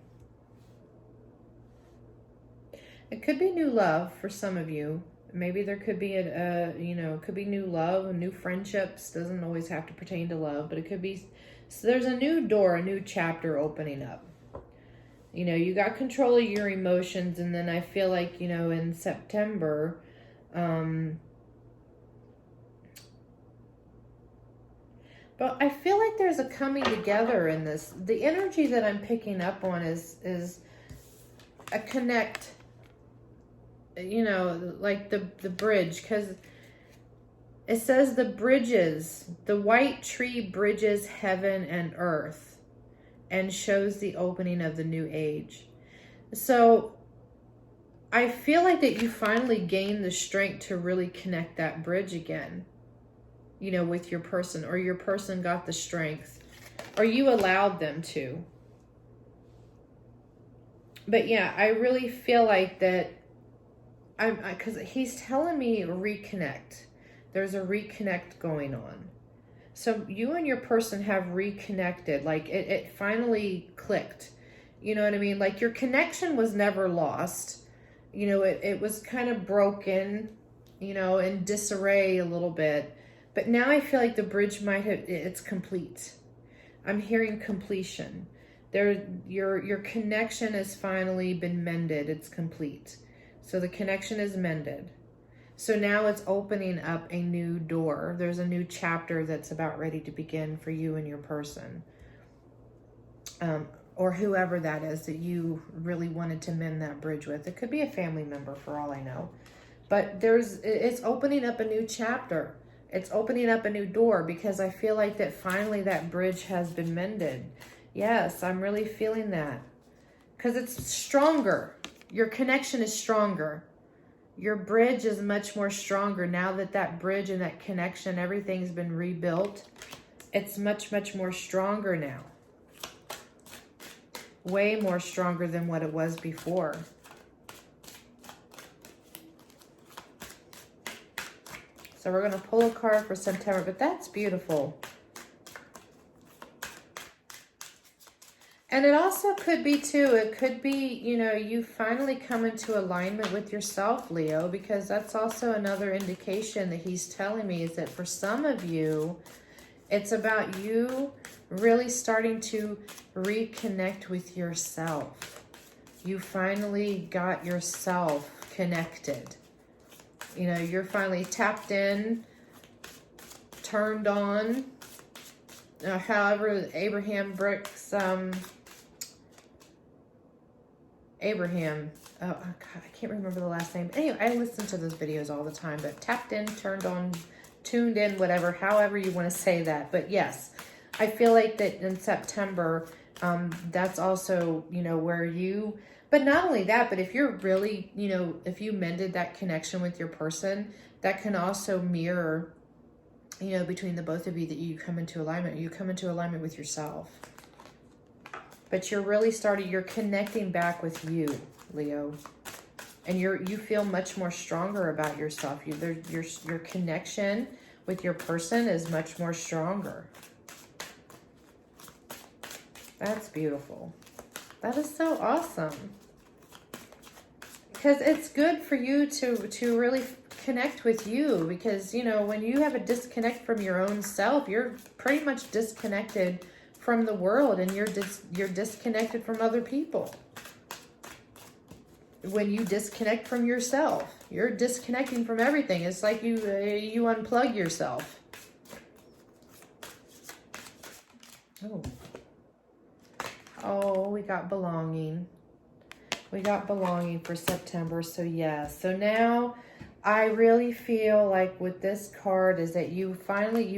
Speaker 1: It could be new love for some of you. Maybe there could be it could be new love, new friendships. Doesn't always have to pertain to love, but it could be. So there's a new door, a new chapter opening up. You know, you got control of your emotions, and then I feel like, you know, in September, but I feel like there's a coming together in this. The energy that I'm picking up on is a connect, you know, like the bridge, because it says the bridges, the white tree bridges heaven and earth and shows the opening of the new age. So I feel like that you finally gained the strength to really connect that bridge again, you know, with your person, or your person got the strength, or you allowed them to. But yeah, I really feel like that because he's telling me reconnect. There's a reconnect going on. So you and your person have reconnected. Like it finally clicked. You know what I mean? Like your connection was never lost. You know, it was kind of broken, you know, in disarray a little bit. But now I feel like the bridge it's complete. I'm hearing completion. Your connection has finally been mended. It's complete. So the connection is mended. So now it's opening up a new door. There's a new chapter that's about ready to begin for you and your person. Or whoever that is that you really wanted to mend that bridge with. It could be a family member for all I know. But it's opening up a new chapter. It's opening up a new door, because I feel like that finally that bridge has been mended. Yes, I'm really feeling that. Because it's stronger. Your connection is stronger. Your bridge is much more stronger now that that bridge and that connection, everything's been rebuilt. It's much, much more stronger now. Way more stronger than what it was before. So we're going to pull a card for September, but that's beautiful. And it also could be too, it could be, you know, you finally come into alignment with yourself, Leo, because that's also another indication that he's telling me is that for some of you, it's about you really starting to reconnect with yourself. You finally got yourself connected. You know, you're finally tapped in, turned on, however Abraham Brooks, Abraham, oh God, I can't remember the last name. Anyway, I listen to those videos all the time, but tapped in, turned on, tuned in, whatever, however you want to say that. But yes, I feel like that in September, that's also, you know, where you, but not only that, but if you're really, you know, if you mended that connection with your person, that can also mirror, you know, between the both of you, that you come into alignment. You come into alignment with yourself. But you're really you're connecting back with you, Leo. And you feel much more stronger about yourself. Your connection with your person is much more stronger. That's beautiful. That is so awesome. Because it's good for you to really connect with you. Because, you know, when you have a disconnect from your own self, you're pretty much disconnected from the world, and you're disconnected from other people. When you disconnect from yourself, you're disconnecting from everything. It's like you unplug yourself. Oh, we got belonging. We got belonging for September. So yes. So now I really feel like with this card is that you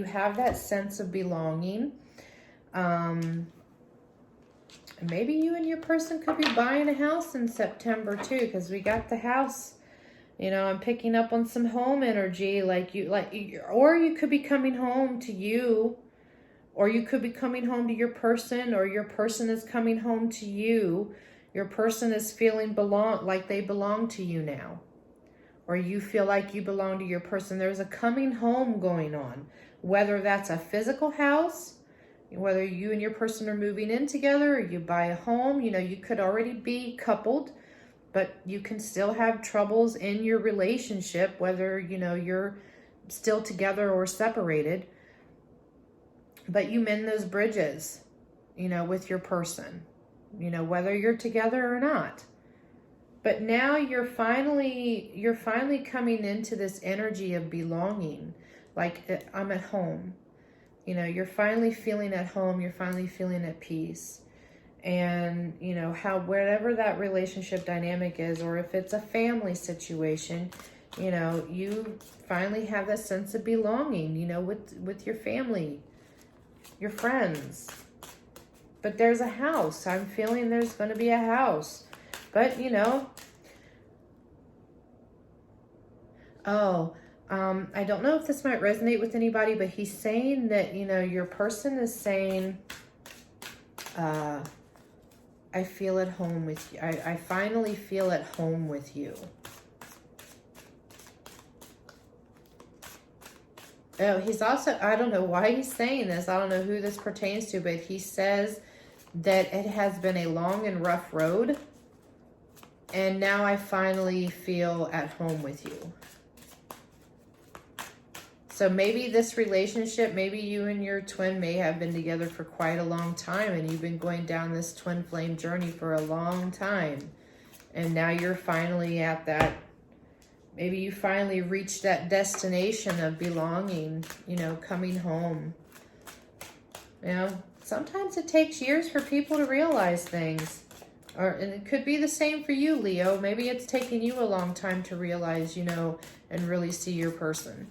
Speaker 1: have that sense of belonging. Maybe you and your person could be buying a house in September too, because we got the house. You know, I'm picking up on some home energy, or you could be coming home to you, or you could be coming home to your person, or your person is coming home to you. Your person is feeling like they belong to you now, or you feel like you belong to your person. There's a coming home going on, whether that's a physical house, whether you and your person are moving in together, or you buy a home. You know, you could already be coupled, but you can still have troubles in your relationship, whether, you know, you're still together or separated. But you mend those bridges, you know, with your person, you know, whether you're together or not. But now you're finally coming into this energy of belonging, like I'm at home. You know, you're finally feeling at home. You're finally feeling at peace. And, you know, whatever that relationship dynamic is, or if it's a family situation, you know, you finally have that sense of belonging, you know, with your family, your friends. But there's a house. I'm feeling there's going to be a house. But, you know, I don't know if this might resonate with anybody, but he's saying that, you know, your person is saying, I feel at home with you. I finally feel at home with you. Oh, he's also, I don't know why he's saying this. I don't know who this pertains to, but he says that it has been a long and rough road. And now I finally feel at home with you. So maybe this relationship, maybe you and your twin may have been together for quite a long time, and you've been going down this twin flame journey for a long time. And now you're finally at that, maybe you finally reached that destination of belonging, you know, coming home. You know, sometimes it takes years for people to realize things. And it could be the same for you, Leo. Maybe it's taking you a long time to realize, you know, and really see your person.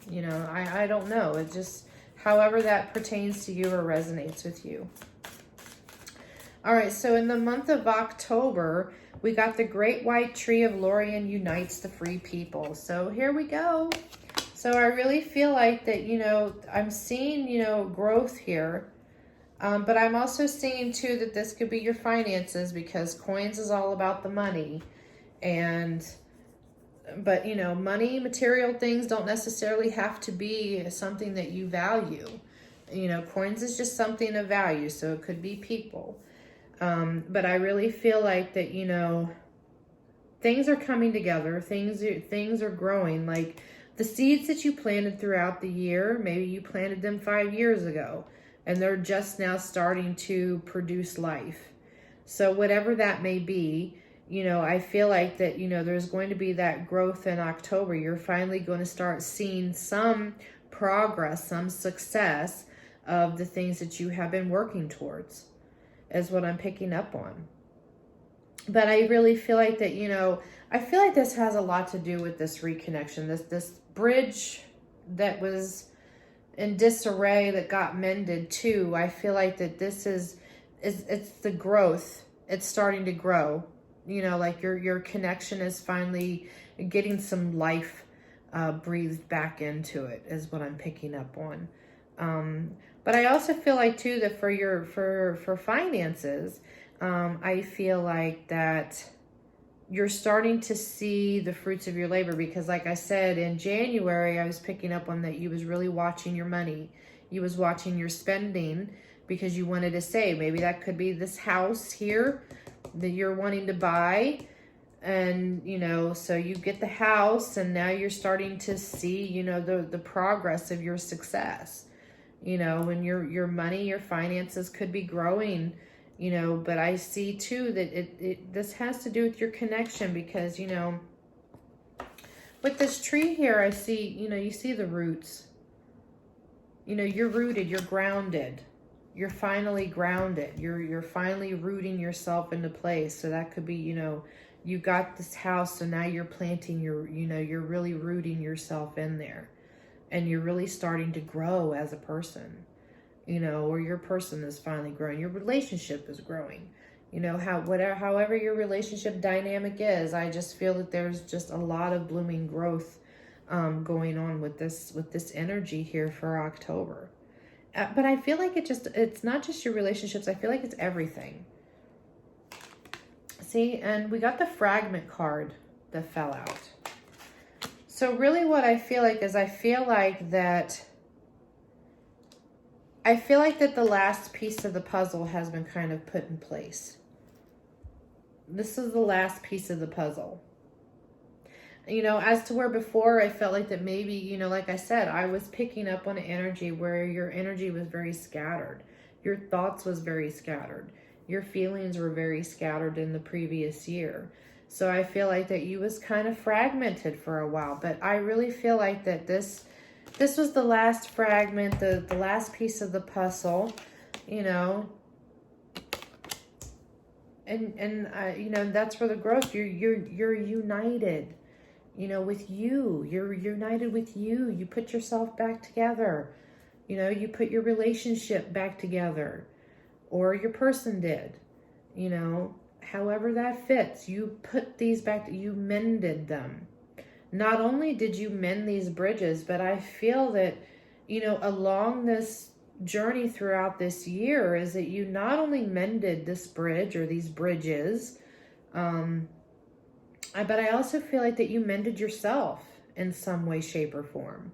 Speaker 1: You know, I don't know. It just, however that pertains to you or resonates with you. All right, so in the month of October, we got the Great White Tree of Lorien unites the free people. So here we go. So I really feel like that, you know, I'm seeing, you know, growth here. But I'm also seeing too that this could be your finances, because coins is all about the money. But, you know, money, material things don't necessarily have to be something that you value. You know, coins is just something of value, so it could be people. But I really feel like that, you know, things are coming together. Things are growing. Like the seeds that you planted throughout the year, maybe you planted them 5 years ago, and they're just now starting to produce life. So whatever that may be, you know, I feel like that, you know, there's going to be that growth in October. You're finally going to start seeing some progress, some success of the things that you have been working towards, is what I'm picking up on. But I really feel like that, you know, I feel like this has a lot to do with this reconnection, this bridge that was in disarray that got mended too. I feel like that this is it's the growth. It's starting to grow. You know, like your connection is finally getting some life breathed back into it, is what I'm picking up on. But I also feel like too that for finances, I feel like that you're starting to see the fruits of your labor, because like I said, in January, I was picking up on that you was really watching your money. You was watching your spending because you wanted to save. Maybe that could be this house here that you're wanting to buy. And, you know, so you get the house and now you're starting to see, you know, the progress of your success. you know, and your money, your finances could be growing, you know, but I see too that this has to do with your connection, because, you know, with this tree here, I see, you know, you see the roots. You know, you're rooted, you're grounded. You're finally grounded. You're finally rooting yourself into place. So that could be, you know, you got this house, so now you're planting your, you know, you're really rooting yourself in there. And you're really starting to grow as a person, you know, or your person is finally growing. Your relationship is growing. You know, however your relationship dynamic is, I just feel that there's just a lot of blooming growth going on with this energy here for October. But I feel like it's not just your relationships. I feel like it's everything. See, and we got the fragment card that fell out. So really what I feel like is I feel like that the last piece of the puzzle has been kind of put in place. This is the last piece of the puzzle. You know, as to where before I felt like that maybe, you know, like I said, I was picking up on an energy where your energy was very scattered. Your thoughts was very scattered. Your feelings were very scattered in the previous year. So I feel like that you was kind of fragmented for a while. But I really feel like that this was the last fragment, the last piece of the puzzle, you know. And you know, that's where the growth, you're united. You know, with you, you're united with you. You put yourself back together. You know, you put your relationship back together, or your person did, you know, however that fits. You put these back, you mended them. Not only did you mend these bridges, but I feel that, you know, along this journey throughout this year is that you not only mended this bridge or these bridges, but I also feel like that you mended yourself in some way, shape, or form.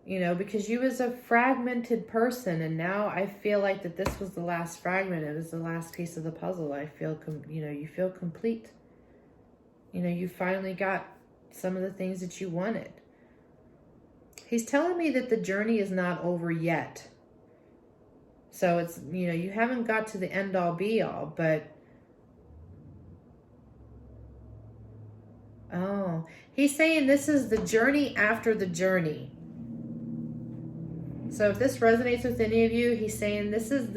Speaker 1: You know, because you was a fragmented person, and now I feel like that this was the last fragment. It was the last piece of the puzzle. I feel, you know, you feel complete. You know, you finally got some of the things that you wanted. He's telling me that the journey is not over yet. So it's, you know, you haven't got to the end all be all, but oh, he's saying this is the journey after the journey. So if this resonates with any of you, he's saying this is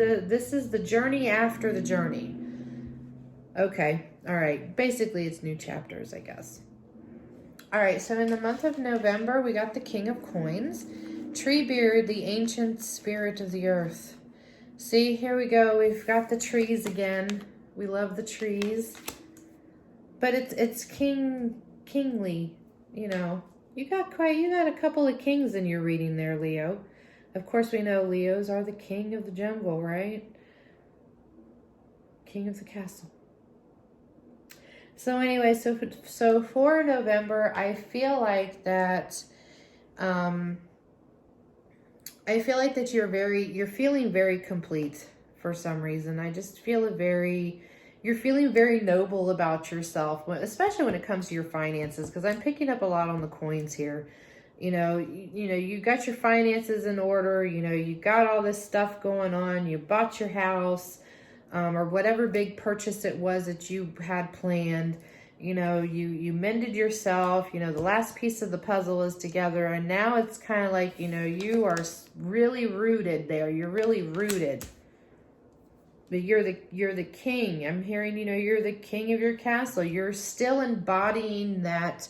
Speaker 1: the journey after the journey. Okay. All right. Basically, it's new chapters, I guess. All right. So in the month of November, we got the King of Coins, Treebeard, the ancient spirit of the earth. See, here we go. We've got the trees again. We love the trees. But it's kingly, you know. You got a couple of kings in your reading there, Leo. Of course, we know Leos are the king of the jungle, right? King of the castle. So anyway, so for November, I feel like that you're feeling very complete for some reason. I just feel you're feeling very noble about yourself, especially when it comes to your finances, because I'm picking up a lot on the coins here. You know, you got your finances in order. You know, you got all this stuff going on. You bought your house, or whatever big purchase it was that you had planned. You know, you mended yourself. You know, the last piece of the puzzle is together, and now it's kind of like, you know, you are really rooted there. You're really rooted. But you're the king. I'm hearing, you know, you're the king of your castle. You're still embodying that.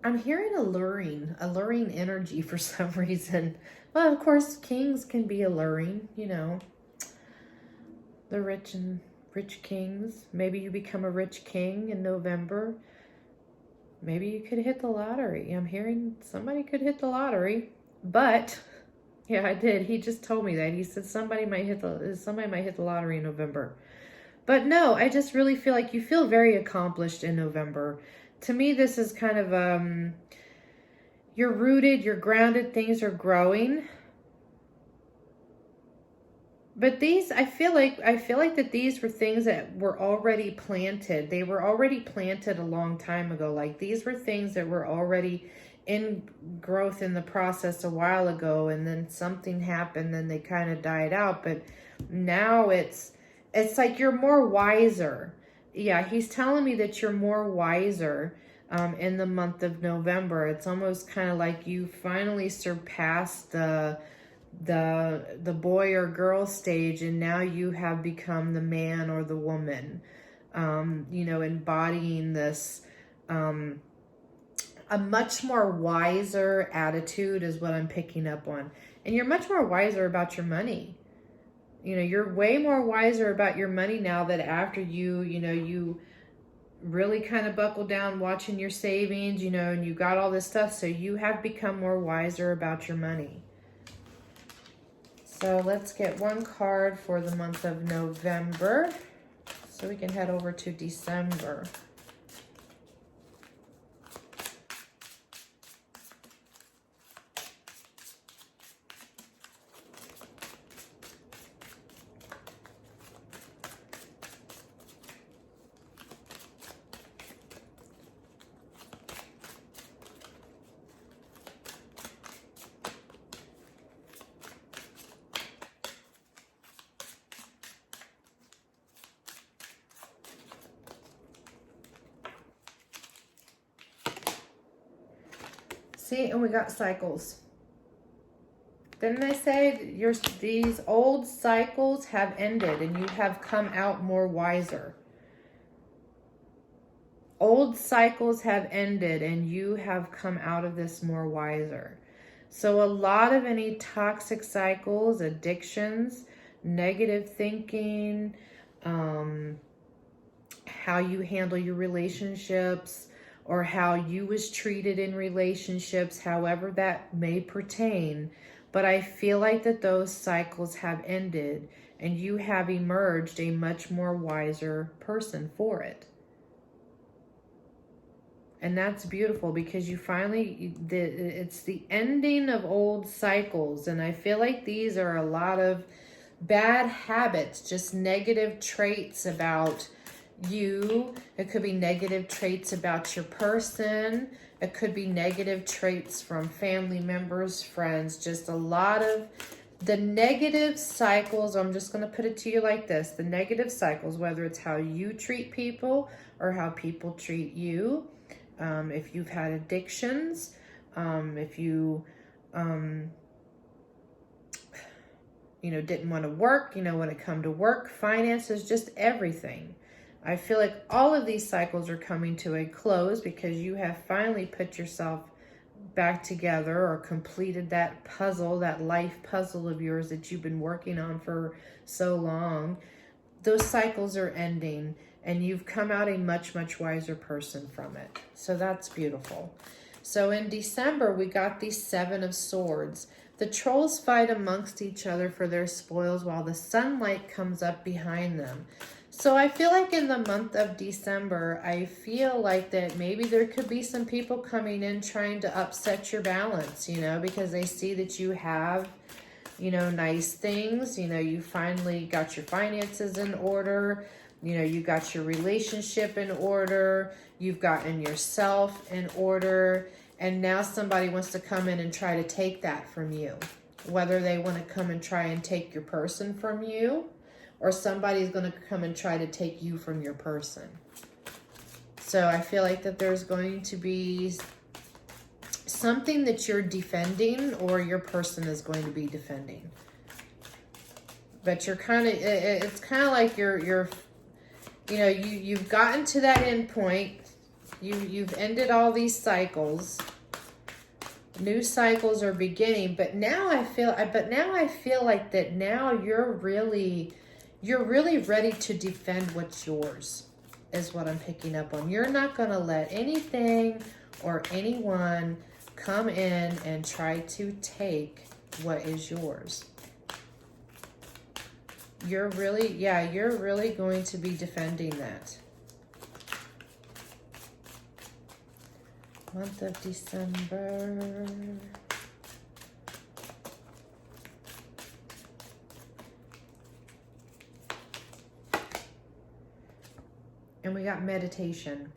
Speaker 1: I'm hearing alluring energy for some reason. Well, of course, kings can be alluring, you know. The rich kings. Maybe you become a rich king in November. Maybe you could hit the lottery. I'm hearing somebody could hit the lottery. But, yeah, I did. He just told me that. He said somebody might hit the lottery in November. But no, I just really feel like you feel very accomplished in November. To me, this is kind of, you're rooted, you're grounded, things are growing. But these, I feel like that these were things that were already planted. They were already planted a long time ago. Like, these were things that were already in growth in the process a while ago, and then something happened, then they kind of died out. But now it's like you're more wiser. Yeah, he's telling me that you're more wiser in the month of November. It's almost kind of like you finally surpassed the boy or girl stage, and now you have become the man or the woman, you know, embodying this a much more wiser attitude is what I'm picking up on. And you're much more wiser about your money. You know, you're way more wiser about your money now that after you really kind of buckled down watching your savings, you know, and you got all this stuff. So you have become more wiser about your money. So let's get one card for the month of November so we can head over to December. See, and we got cycles. Didn't I say these old cycles have ended and you have come out more wiser? Old cycles have ended and you have come out of this more wiser. So a lot of any toxic cycles, addictions, negative thinking, how you handle your relationships, or how you was treated in relationships, however that may pertain. But I feel like that those cycles have ended and you have emerged a much more wiser person for it. And that's beautiful because you finally, it's the ending of old cycles. And I feel like these are a lot of bad habits, just negative traits about you. It could be negative traits about your person. It could be negative traits from family members, friends, just a lot of the negative cycles. I'm just going to put it to you like this. The negative cycles, whether it's how you treat people or how people treat you. If you've had addictions, if you, didn't want to work, when it come to work, finances, just everything. I feel like all of these cycles are coming to a close because you have finally put yourself back together or completed that puzzle, that life puzzle of yours that you've been working on for so long. Those cycles are ending and you've come out a much, much wiser person from it. So that's beautiful. So in December, we got the 7 of Swords. The trolls fight amongst each other for their spoils while the sunlight comes up behind them. So I feel like in the month of December, I feel like that maybe there could be some people coming in trying to upset your balance, because they see that you have, nice things. You finally got your finances in order. You got your relationship in order. You've gotten yourself in order. And now somebody wants to come in and try to take that from you. Whether they want to come and try and take your person from you, or somebody's going to come and try to take you from your person. So I feel like that there's going to be something that you're defending or your person is going to be defending. But you're kind of, it's kind of like you've gotten to that end point. You've ended all these cycles. New cycles are beginning, but now I feel like that now you're really ready to defend what's yours, is what I'm picking up on. You're not going to let anything or anyone come in and try to take what is yours. You're really going to be defending that. Month of December. And we got meditation.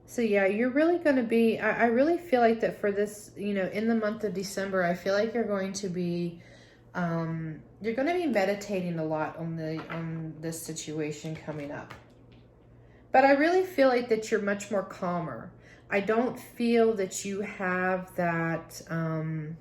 Speaker 1: So yeah, you're really going to be, I really feel like that for this, you know, in the month of December, I feel like you're going to be, you're going to be meditating a lot on this situation coming up. But I really feel like that you're much more calmer. I don't feel that you have that, how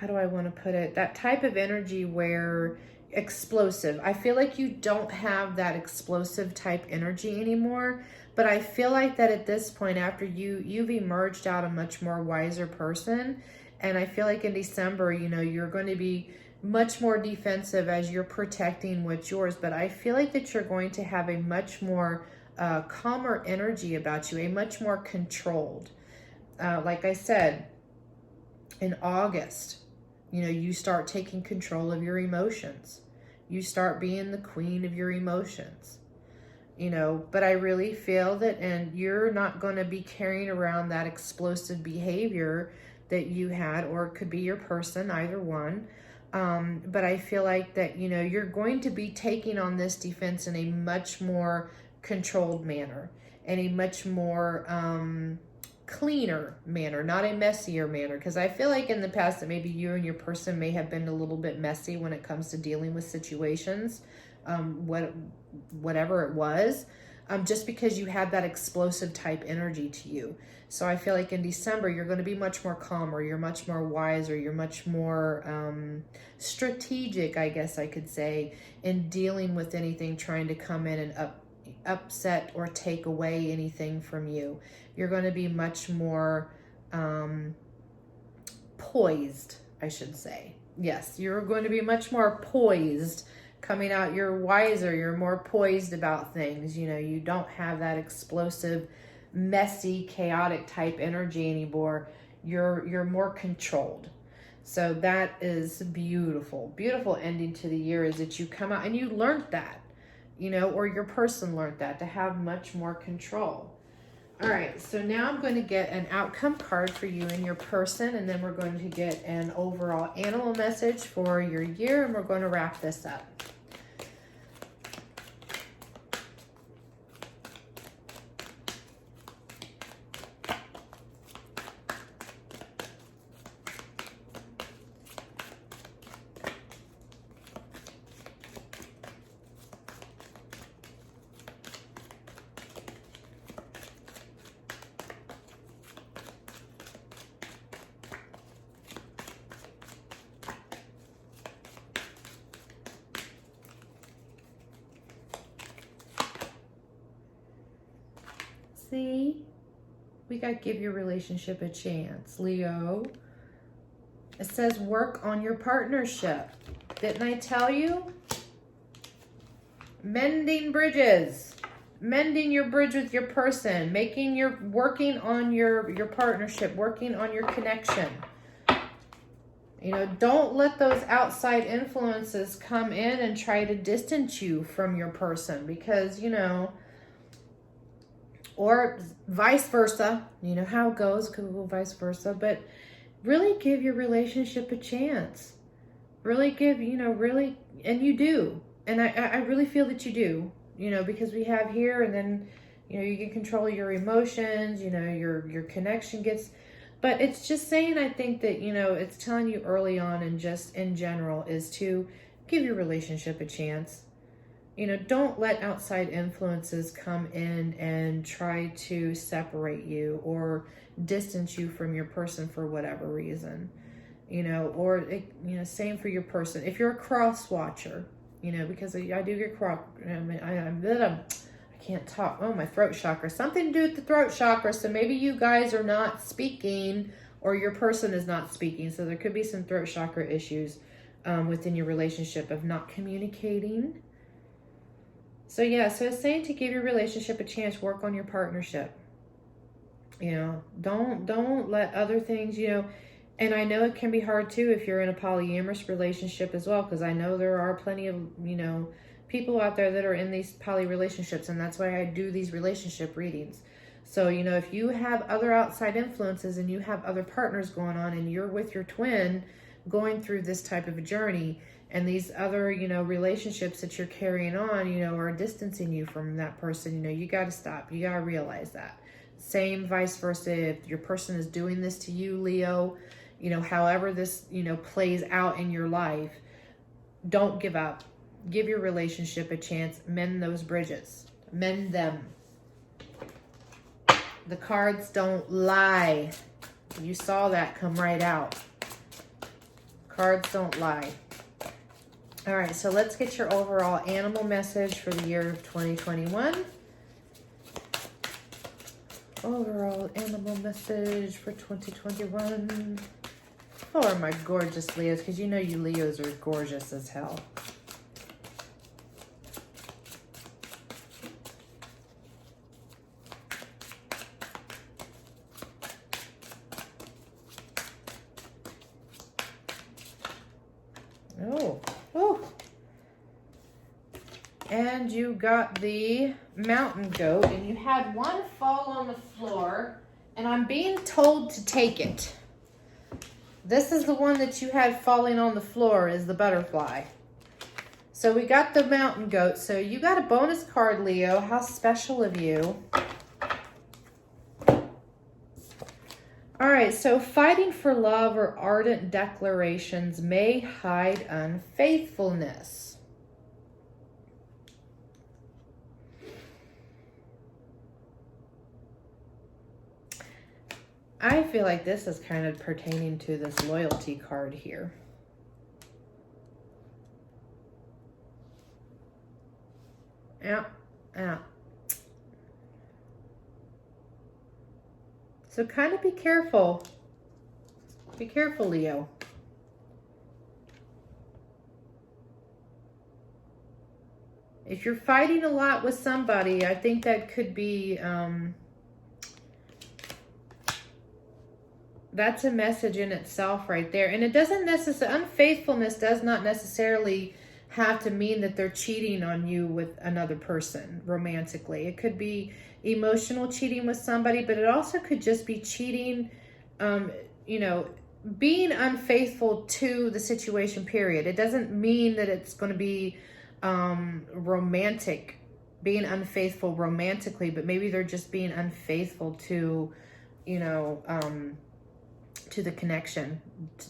Speaker 1: do I want to put it? That type of energy where explosive. I feel like you don't have that explosive type energy anymore. But I feel like that at this point, after you've emerged out a much more wiser person. And I feel like in December, you know, you're going to be much more defensive as you're protecting what's yours. But I feel like that you're going to have a much more calmer energy about you, a much more controlled. Like I said, in August, you know, you start taking control of your emotions. You start being the queen of your emotions. You know, but I really feel that, and you're not going to be carrying around that explosive behavior that you had, or it could be your person, either one. But I feel like that, you know, you're going to be taking on this defense in a much more controlled manner, and a much more cleaner manner, not a messier manner. Because I feel like in the past that maybe you and your person may have been a little bit messy when it comes to dealing with situations, whatever it was, just because you had that explosive type energy to you. So I feel like in December, you're going to be much more calmer, you're much more wiser, you're much more strategic, I guess I could say, in dealing with anything trying to come in and upset or take away anything from you. You're going to be much more poised, I should say. Yes, you're going to be much more poised coming out. You're wiser, you're more poised about things. You know, you don't have that explosive, messy, chaotic type energy anymore. You're more controlled. So that is beautiful. Beautiful ending to the year is that you come out and you learned that, you know, or your person learned that, to have much more control. All right, so now I'm going to get an outcome card for you and your person, and then we're going to get an overall animal message for your year, and we're going to wrap this up. See, we got to give your relationship a chance, Leo. It says work on your partnership. Didn't I tell you? Mending bridges. Mending your bridge with your person. Working on your partnership. Working on your connection. You know, don't let those outside influences come in and try to distance you from your person, because, you know, or vice versa. You know how it goes, could go vice versa. But really give your relationship a chance. Really give, you know, really, and you do. And I really feel that you do, you know, because we have here, and then, you know, you can control your emotions, you know, your connection gets, but it's just saying, I think that, you know, it's telling you early on, and just in general, is to give your relationship a chance. You know, don't let outside influences come in and try to separate you or distance you from your person for whatever reason. You know, or, you know, same for your person. If you're a cross watcher, you know, because I do get cross, I mean, I can't talk. Oh, my throat chakra. Something to do with the throat chakra. So maybe you guys are not speaking, or your person is not speaking. So there could be some throat chakra issues within your relationship of not communicating. So yeah, so it's saying to give your relationship a chance, work on your partnership. You know, don't let other things, you know, and I know it can be hard too if you're in a polyamorous relationship as well, because I know there are plenty of, you know, people out there that are in these poly relationships, and that's why I do these relationship readings. So, you know, if you have other outside influences and you have other partners going on, and you're with your twin going through this type of a journey, And these other, you know, relationships that you're carrying on, you know, are distancing you from that person. You know, you got to stop. You got to realize that. Same vice versa. If your person is doing this to you, Leo, you know, however this, you know, plays out in your life, don't give up. Give your relationship a chance. Mend those bridges. Mend them. The cards don't lie. You saw that come right out. Cards don't lie. All right, so let's get your overall animal message for the year of 2021. Overall animal message for 2021. Oh, my gorgeous Leos, because you know you Leos are gorgeous as hell. Oh. And you got the mountain goat, and you had one fall on the floor, and I'm being told to take it. This is the one that you had falling on the floor, is the butterfly. So we got the mountain goat. So you got a bonus card, Leo. How special of you. All right, so fighting for love or ardent declarations may hide unfaithfulness. I feel like this is kind of pertaining to this loyalty card here. Yeah. So kind of be careful. Be careful, Leo. If you're fighting a lot with somebody, I think that could be, that's a message in itself right there. And it doesn't necessarily, unfaithfulness does not necessarily have to mean that they're cheating on you with another person romantically. It could be emotional cheating with somebody, but it also could just be cheating, you know, being unfaithful to the situation, period. It doesn't mean that it's going to be romantic, being unfaithful romantically, but maybe they're just being unfaithful to, you know, to the connection.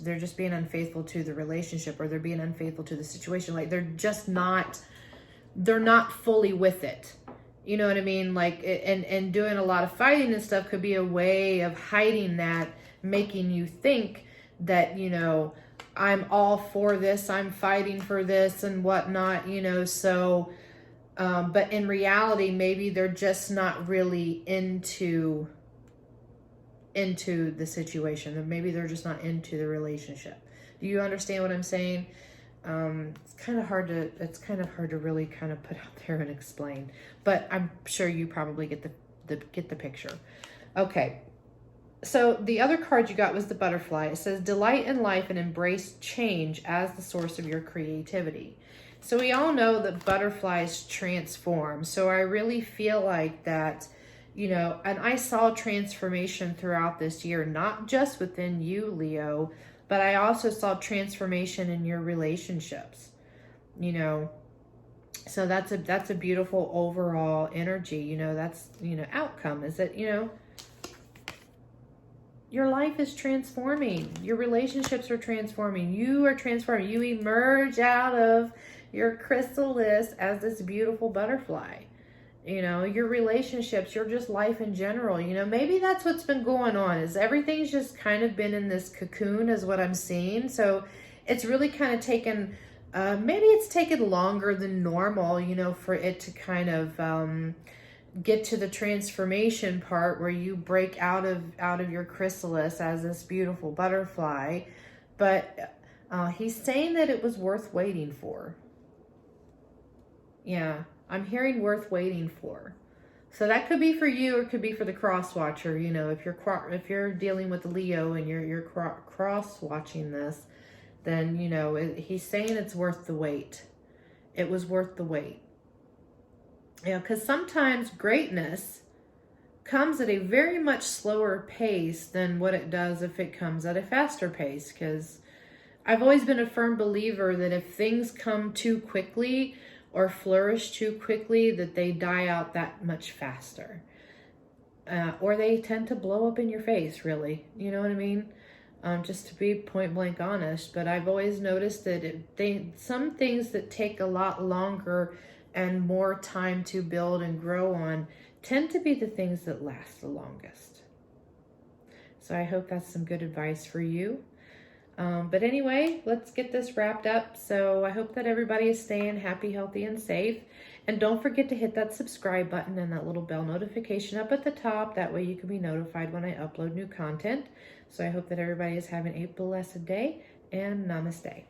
Speaker 1: They're just being unfaithful to the relationship, or they're being unfaithful to the situation. Like they're just not, they're not fully with it. You know what I mean? Like, and doing a lot of fighting and stuff could be a way of hiding that, making you think that, you know, I'm all for this, I'm fighting for this and whatnot, you know, so, but in reality, maybe they're just not really into the situation. Maybe they're just not into the relationship. Do you understand what I'm saying? It's kind of hard to really kind of put out there and explain, but I'm sure you probably get the picture. Okay. So the other card you got was the butterfly. It says, delight in life and embrace change as the source of your creativity. So we all know that butterflies transform. So I really feel like that, you know, and I saw transformation throughout this year, not just within you, Leo, but I also saw transformation in your relationships, you know. So that's a beautiful overall energy, you know. That's, you know, outcome is that, you know, your life is transforming. Your relationships are transforming. You are transforming. You emerge out of your chrysalis as this beautiful butterfly. You know, your relationships, your just life in general, you know, maybe that's what's been going on, is everything's just kind of been in this cocoon is what I'm seeing. So it's really kind of taken, maybe it's taken longer than normal, you know, for it to kind of get to the transformation part where you break out of your chrysalis as this beautiful butterfly. But he's saying that it was worth waiting for. Yeah. I'm hearing worth waiting for. So that could be for you, or it could be for the cross watcher. You know, if you're dealing with the Leo and you're cross watching this, then, you know, he's saying it's worth the wait. It was worth the wait. You know, because sometimes greatness comes at a very much slower pace than what it does if it comes at a faster pace. Because I've always been a firm believer that if things come too quickly or flourish too quickly, that they die out that much faster. Or they tend to blow up in your face, really. You know what I mean? Just to be point blank honest. But I've always noticed that some things that take a lot longer and more time to build and grow on tend to be the things that last the longest. So I hope that's some good advice for you. But anyway, let's get this wrapped up. So I hope that everybody is staying happy, healthy, and safe. And don't forget to hit that subscribe button and that little bell notification up at the top. That way you can be notified when I upload new content. So I hope that everybody is having a blessed day, and namaste.